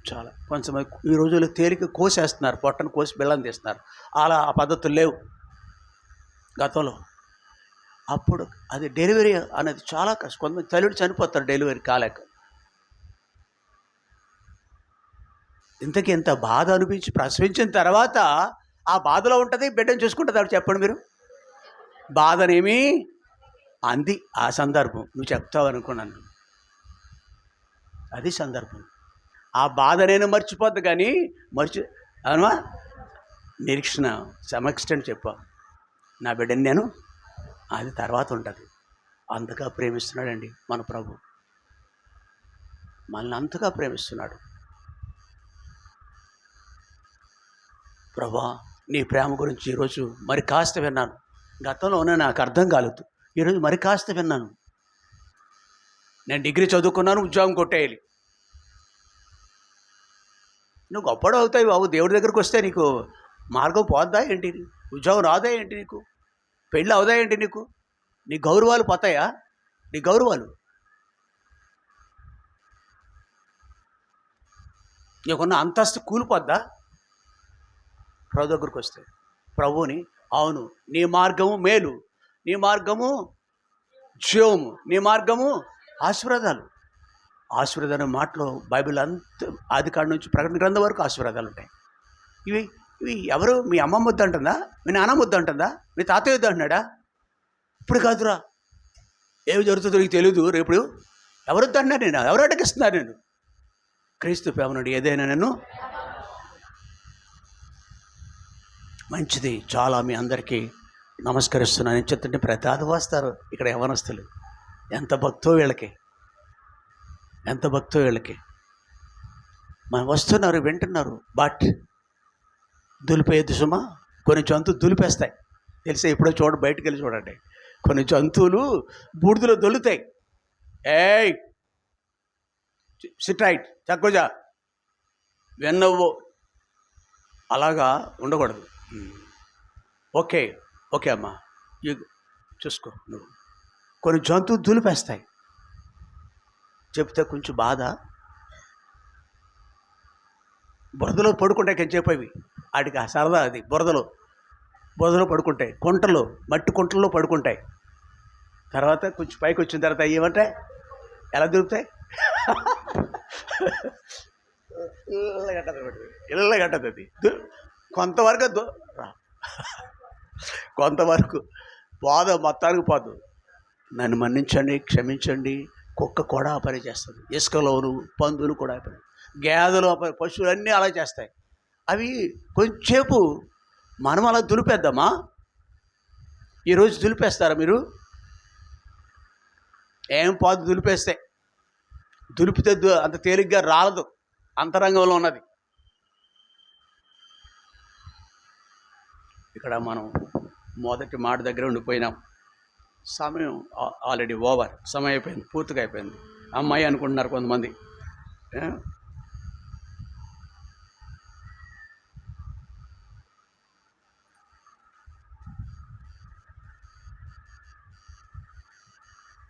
చాలా, కొంచెం ఈ రోజుల్లో తేలిక కోసేస్తున్నారు, పొట్టను కోసి బెల్లం తీస్తున్నారు. అలా ఆ పద్ధతులు లేవు గతంలో. అప్పుడు అది డెలివరీ అనేది చాలా కష్టం. కొంతమంది తల్లుడు చనిపోతారు డెలివరీ కాలేక. ఇంతకీ ఎంత బాధ అనిపించి ప్రసవించిన తర్వాత ఆ బాధలో ఉంటుంది, బిడ్డను చూసుకుంటుంది. చెప్పండి మీరు, బాధనేమి అంది. ఆ సందర్భం నువ్వు చెప్తావు అనుకున్నాను, అది సందర్భం. ఆ బాధ నేను మర్చిపోద్దు, కానీ అవునా, నిరీక్షణ సమ్ ఎక్స్టెంట్ చెప్పా, నా బిడ్డని నేను, అది తర్వాత ఉంటుంది. అంతగా ప్రేమిస్తున్నాడండి మన ప్రభు, మనల్ని అంతగా ప్రేమిస్తున్నాడు. ప్రభా, నీ ప్రేమ గురించి ఈరోజు మరి కాస్త విన్నాను. గతంలో నాకు అర్థం కాలేదు, ఈరోజు మరి కాస్త విన్నాను. నేను డిగ్రీ చదువుకున్నాను, ఉద్యోగం కొట్టేయాలి. నువ్వు గొప్పడు అవుతాయి బాబు, దేవుడి దగ్గరికి వస్తే నీకు మార్గం పోద్దా ఏంటి? ఉద్యోగం రాదా ఏంటి? నీకు పెళ్ళి అవుదా ఏంటి? నీ గౌరవాలు పోతాయా? నీ గౌరవాలు, నీకున్న అంతస్తు కూలిపోద్దా ప్రభు దగ్గరికి వస్తే? ప్రభువుని, అవును నీ మార్గము మేలు, నీ మార్గము జీవము, నీ మార్గము ఆశీర్వాదాలు మాటలో బైబిల్ అంత ఆది కాడి నుంచి ప్రకటన గ్రంథం వరకు ఆశీర్వాదాలు ఉంటాయి. ఇవి ఎవరు? మీ అమ్మమ్మ వద్దు అంటుందా? మీ నాన్నమ్మ వద్దు అంటుందా? మీ తాతయ్య వద్దు అంటున్నాడా? ఇప్పుడు కాదురా, ఏమి జరుగుతుందో నీకు తెలియదు. రేపు ఎవరొద్దన్నా నేను, ఎవరు అడ్డగిస్తున్నారు? నేను క్రీస్తు ప్రేమ నుండి ఏదైనా నేను మంచిది. చాలా మీ అందరికీ నమస్కరిస్తున్నాను. చెప్తుంటే ప్రతాద వస్తారు ఇక్కడ యవనస్తులు. ఎంత భక్తో వీళ్ళకి, ఎంత భక్తో వీళ్ళకి. మనం వస్తున్నారు, వింటున్నారు. బట్ దులిపేది సుమా. కొన్ని జంతువులు దులిపేస్తాయి తెలిసే. ఎప్పుడో బయటకు వెళ్ళి చూడండి. కొన్ని జంతువులు బూడిదలో దొల్లుతాయి. ఏయ్ సిట్ రైట్, చక్కజా వెన్నవ్వు, అలాగా ఉండకూడదు. ఓకే ఓకే అమ్మా, చూసుకో నువ్వు. కొన్ని జంతువులు దులిపేస్తాయి. చెప్తే కొంచెం బాధ. బురదలో పడుకుంటాయి కొంచెంసేపు. అవి వాటికి ఆ సరదా అది. బురదలో పడుకుంటాయి, కుంటలు, మట్టి కుంటల్లో పడుకుంటాయి. తర్వాత కొంచెం పైకి వచ్చిన తర్వాత ఏమంటాయి, ఎలా దొరుకుతాయి? ఇళ్ళగట్టదు అది. కొంతవరకు కొంతవరకు బాధ మొత్తానికి పోదు. నన్ను మన్నించండి, క్షమించండి. కుక్క కూడా ఆ పని చేస్తుంది. ఇసుకలోను పందులు కూడా ఆ పని, గేదెలు, పశువులు అన్నీ అలా చేస్తాయి. అవి కొంచెంసేపు మనం అలా దులిపేద్దామా? ఈరోజు దులిపేస్తారా మీరు? ఏం పాదు దులిపేస్తే. దులిపితే అంత తేలిగ్గా రాలదు, అంతరంగంలో ఉన్నది. ఇక్కడ మనం మొదటి మాట దగ్గర ఉండిపోయినాం. సమయం ఆల్రెడీ ఓవర్, సమయం అయిపోయింది, పూర్తిగా అయిపోయింది. అమ్మాయి అనుకుంటున్నారు కొంతమంది.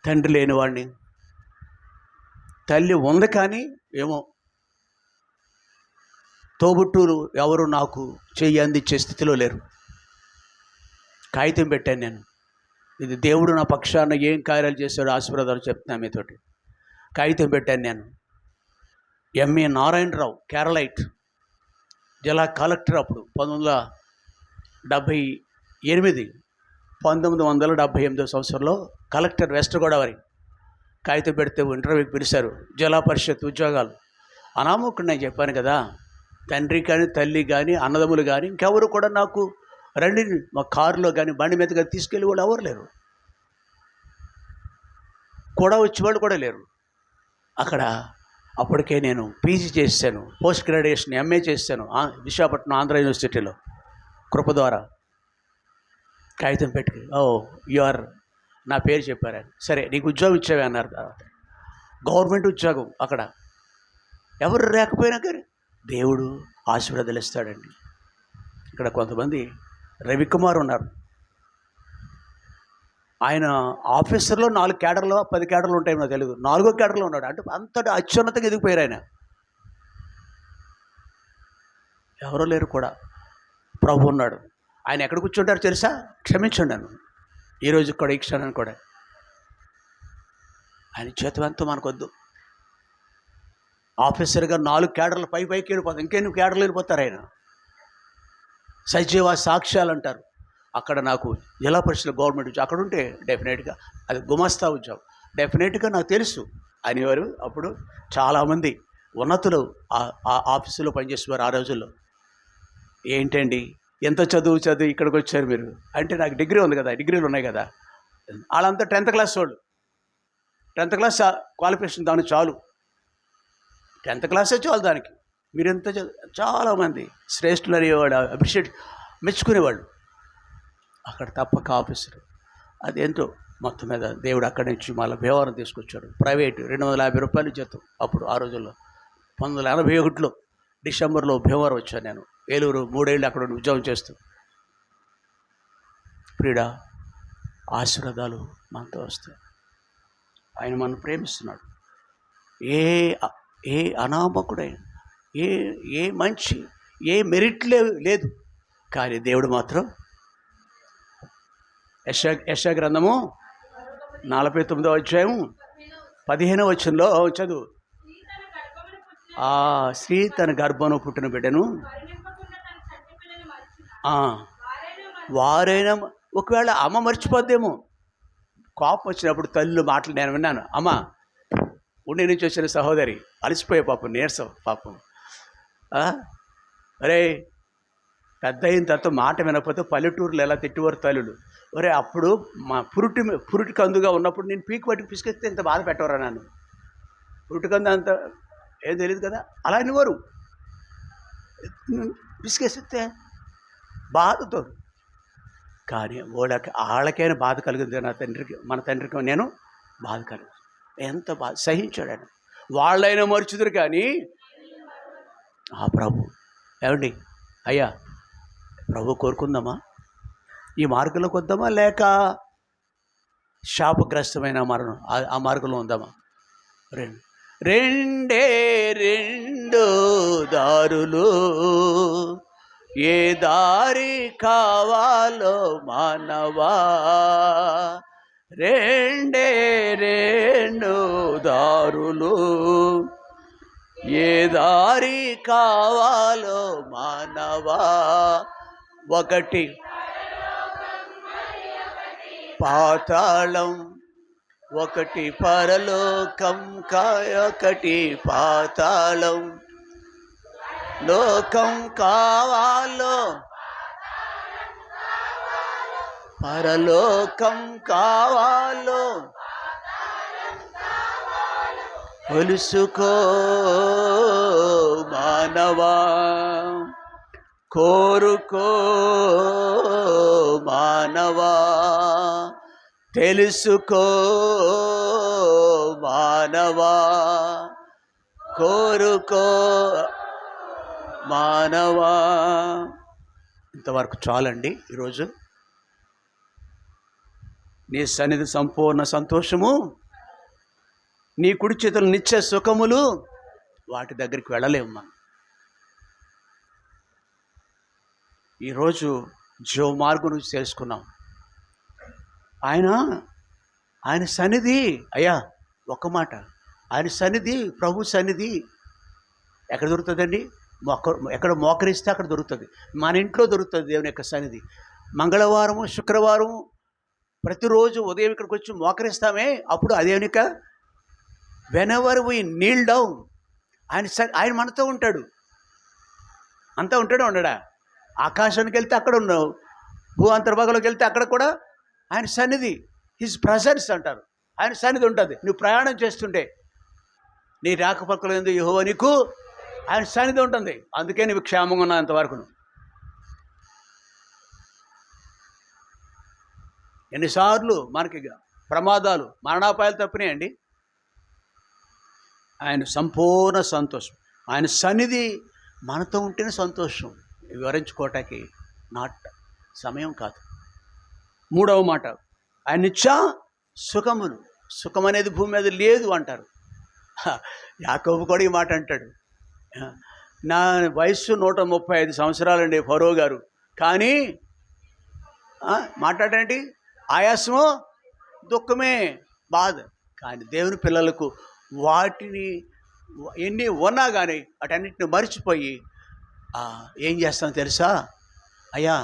తండ్రి లేనివాడిని, తల్లి ఉంది కానీ ఏమో తోబుట్టూరు ఎవరు నాకు చెయ్యి అందించే స్థితిలో లేరు. కాగితం పెట్టాను నేను. ఇది దేవుడు నా పక్షాన ఏం కార్యాలు చేశాడో ఆశీర్వాదాలు చెప్తున్నాను మీతోటి. కాగితం పెట్టాను నేను. ఎంఏ నారాయణరావు, కేరళైట్, జిల్లా కలెక్టర్ అప్పుడు 1978, 1978 సంవత్సరంలో కలెక్టర్, వెస్ట్ గోదావరి. కాగితం పెడితే ఇంటర్వ్యూకి పిలిచారు. జిల్లా పరిషత్ ఉద్యోగాలు. అనామకుడు నేను చెప్పాను కదా, తండ్రి కానీ తల్లి కానీ అన్నదమ్ములు కానీ ఇంకెవరు కూడా నాకు రండి మా కారులో కానీ బండి మీద కానీ తీసుకెళ్ళి వాళ్ళు ఎవరు లేరు. కూడా వచ్చేవాళ్ళు కూడా లేరు. అక్కడ అప్పటికే నేను పీజీ చేశాను, పోస్ట్ గ్రాడ్యుయేషన్ ఎంఏ చేశాను విశాఖపట్నం ఆంధ్ర యూనివర్సిటీలో కృప ద్వారా. కాగితం పెట్టుకు, యూఆర్, నా పేరు చెప్పారు. సరే నీకు ఉద్యోగం ఇచ్చావే అన్నారు. తర్వాత గవర్నమెంట్ ఉద్యోగం. అక్కడ ఎవరు లేకపోయినా కానీ దేవుడు ఆశీర్వాదాలు ఇస్తాడండి. ఇక్కడ కొంతమంది, రవికుమార్ ఉన్నారు, ఆయన ఆఫీసర్లో 4 కేడర్లో 10 కేడర్లు ఉంటాయి నాకు తెలియదు, 4వ కేడర్లో ఉన్నాడు. అంటే అంతటి అత్యున్నతంగా ఎదిగిపోయారు ఆయన. ఎవరో లేరు కూడా, ప్రభు ఉన్నాడు. ఆయన ఎక్కడ కూర్చుంటారు తెలుసా? క్షమించండి నన్ను ఈరోజు కూడా, ఈ క్షణాన్ని కూడా. ఆయన చేతవంతో మనకొద్దు. ఆఫీసర్గా 4 కేడర్లు పైకి వెళ్ళిపోతారు. ఇంకెన్ని కేడర్లు వెళ్ళిపోతారు ఆయన. సజీవ సాక్ష్యాలు అంటారు. అక్కడ నాకు జిల్లా పరిషత్ గవర్నమెంట్ ఉద్యోగం అక్కడ ఉంటే డెఫినెట్గా అది గుమస్తా ఉద్యోగం. డెఫినెట్గా నాకు తెలుసు అనేవారు. అప్పుడు చాలామంది ఉన్నతులు ఆ ఆఫీసులో పనిచేసేవారు ఆ రోజుల్లో. ఏంటండి ఎంత చదువు ఇక్కడికి వచ్చారు మీరు అంటే, నాకు డిగ్రీ ఉంది కదా, డిగ్రీలు ఉన్నాయి కదా. వాళ్ళంతా 10th క్లాస్ వాళ్ళు. 10th క్లాస్ క్వాలిఫికేషన్ దానికి చాలు. 10th క్లాసే చాలు దానికి. మీరెంత చాలామంది శ్రేష్ఠులు అనేవాడు, అప్రిషియేట్, మెచ్చుకునేవాళ్ళు. అక్కడ తప్పక ఆఫీసర్. అదేంటో మొత్తం మీద దేవుడు అక్కడి నుంచి మళ్ళీ భీమవరం తీసుకొచ్చాడు. ప్రైవేటు 250 రూపాయలు జీతం అప్పుడు ఆ రోజుల్లో. 1981లో డిసెంబర్లో భీమవరం వచ్చాను నేను. ఏలూరు 3 ఏళ్ళు అక్కడ ఉద్యోగం చేస్తూ. ప్రియుడా, ఆశీర్వాదాలు మనతో వస్తాయి. ఆయన మనం ప్రేమిస్తున్నాడు. ఏ అనామకుడైన, ఏ మంచి, ఏ మెరిట్ లేదు, కానీ దేవుడు మాత్రం. యెషయా గ్రంథము 49వ అధ్యాయం 15వ వచనంలో చదువు. స్త్రీ తన గర్భంలో పుట్టిన బిడ్డను వారైనా, ఒకవేళ అమ్మ మర్చిపోద్దేమో, కోపం వచ్చినప్పుడు తల్లి మాటలు నేను విన్నాను. అమ్మ, ఉండి నుంచి వచ్చిన సహోదరి అలసిపోయే పాపం, నీరసం పాపం. అరే, పెద్ద అయిన తర్వాత మాట వినకపోతే పల్లెటూరులో ఎలా తిట్టివారు తల్లులు. ఒరే, అప్పుడు మా పురుటి కందుగా ఉన్నప్పుడు నేను పీకి పట్టుకు పిసికేస్తే ఇంత బాధ పెట్టవరా నన్ను. పురుటి కందు అంత ఏం తెలియదు కదా, అలా అనేవారు. పిసికేస్తే బాధతో. కానీ వాళ్ళకైనా బాధ కలిగింది. మన తండ్రికి నేను బాధ కలిగింది. ఎంత బాధ సహించాడు ఆయన. వాళ్ళైనా మరుచుదురు కానీ ప్రభు. ఏమండి అయ్యా, ప్రభు కోరుకుందామా? ఈ మార్గంలోకి వద్దామా, లేక శాపగ్రస్తమైన మరణం ఆ మార్గంలో ఉందామా? రెండే రెండు దారులు, ఏ దారి కావాలో మానవా. రెండే రెండు దారులు, ఏ దారి కావాలో మానవా. ఒకటి పాతాళం, ఒకటి పరలోకం, ఒకటి పాతాళం. లోకం కావాలో పరలోకం కావాలో తెలుసుకో మానవా. కోరుకో మానవా, తెలుసుకో మానవా, కోరుకో మానవా. ఇంతవరకు చాలండి. ఈరోజు నీ సన్నిధి సంపూర్ణ సంతోషము, నీ కుడి చేతులు నిత్య సుఖములు, వాటి దగ్గరికి వెళ్ళలేము మనం. ఈరోజు జీవ మార్గం నుంచి తెలుసుకున్నాం. ఆయన సన్నిధి, అయ్యా ఒక్క మాట, ఆయన సన్నిధి, ప్రభు సన్నిధి ఎక్కడ దొరుకుతుందండి? ఎక్కడ మోకరిస్తే అక్కడ దొరుకుతుంది. మన ఇంట్లో దొరుకుతుంది దేవుని యొక్క సన్నిధి. మంగళవారము, శుక్రవారం ప్రతిరోజు ఉదయం ఇక్కడికి వచ్చి మోకరిస్తామే, అప్పుడు దేవుని యొక్క వెనెవర్ వి నీల్ డౌన్, ఆయన మనతో ఉంటాడు. అంతా ఉంటాడు. ఉండడా? ఆకాశానికి వెళ్తే అక్కడ ఉన్నావు, భూ అంతర్భాగంలోకి వెళ్తే అక్కడ కూడా ఆయన సన్నిధి, హిజ్ ప్రజెన్స్ అంటారు. ఆయన సన్నిధి ఉంటుంది. నువ్వు ప్రయాణం చేస్తుంటే నీ రాకపోకలు ఎందు యెహోవా నీకు ఆయన సన్నిధి ఉంటుంది. అందుకే నువ్వు క్షేమంగా ఉన్నావు అంతవరకు. ఎన్నిసార్లు మనకి ప్రమాదాలు, మరణాపాయాలు తప్పినాయండి. ఆయన సంపూర్ణ సంతోషం, ఆయన సన్నిధి మనతో ఉంటేనే సంతోషం. వివరించుకోవటానికి సమయం కాదు. మూడవ మాట, ఆయన నిత్య సుఖములు. సుఖం అనేది భూమి మీద లేదు అంటారు. యాకోబు కూడా ఈ మాట అంటాడు. నా వయస్సు 135 సంవత్సరాలండి ఫరో గారు, కానీ మాట్లాడేంటి ఆయాసమో దుఃఖమే బాధ. కానీ దేవుని పిల్లలకు వాటిని ఎన్ని ఉన్నా కానీ వాటన్నిటిని మర్చిపోయి ఏం చేస్తాను తెలుసా అయ్యా,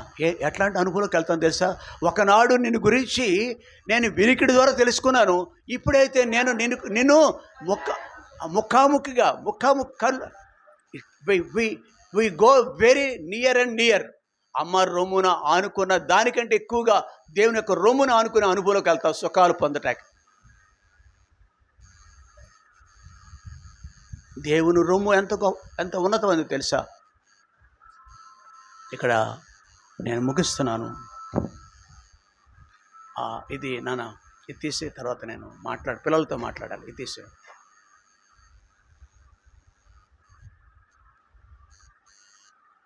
ఎట్లాంటి అనుభవంలోకి వెళ్తాను తెలుసా? ఒకనాడు నిన్ను గురించి నేను వినికిడి ద్వారా తెలుసుకున్నాను, ఇప్పుడైతే నేను నిన్ను ముఖాముఖిగా we go very near and near. అమ్మ రొమ్మున ఆనుకున్న దానికంటే ఎక్కువగా దేవుని యొక్క రొమ్మున ఆనుకునే అనుభవంలోకి వెళ్తావు సుఖాలు పొందటానికి. దేవుని రొమ్ము ఎంత ఉన్నతమైందో తెలుసా? ఇక్కడ నేను ముగిస్తున్నాను. ఇది నాన్న ఇది తీసే తర్వాత నేను పిల్లలతో మాట్లాడాలి. ఇది తీసే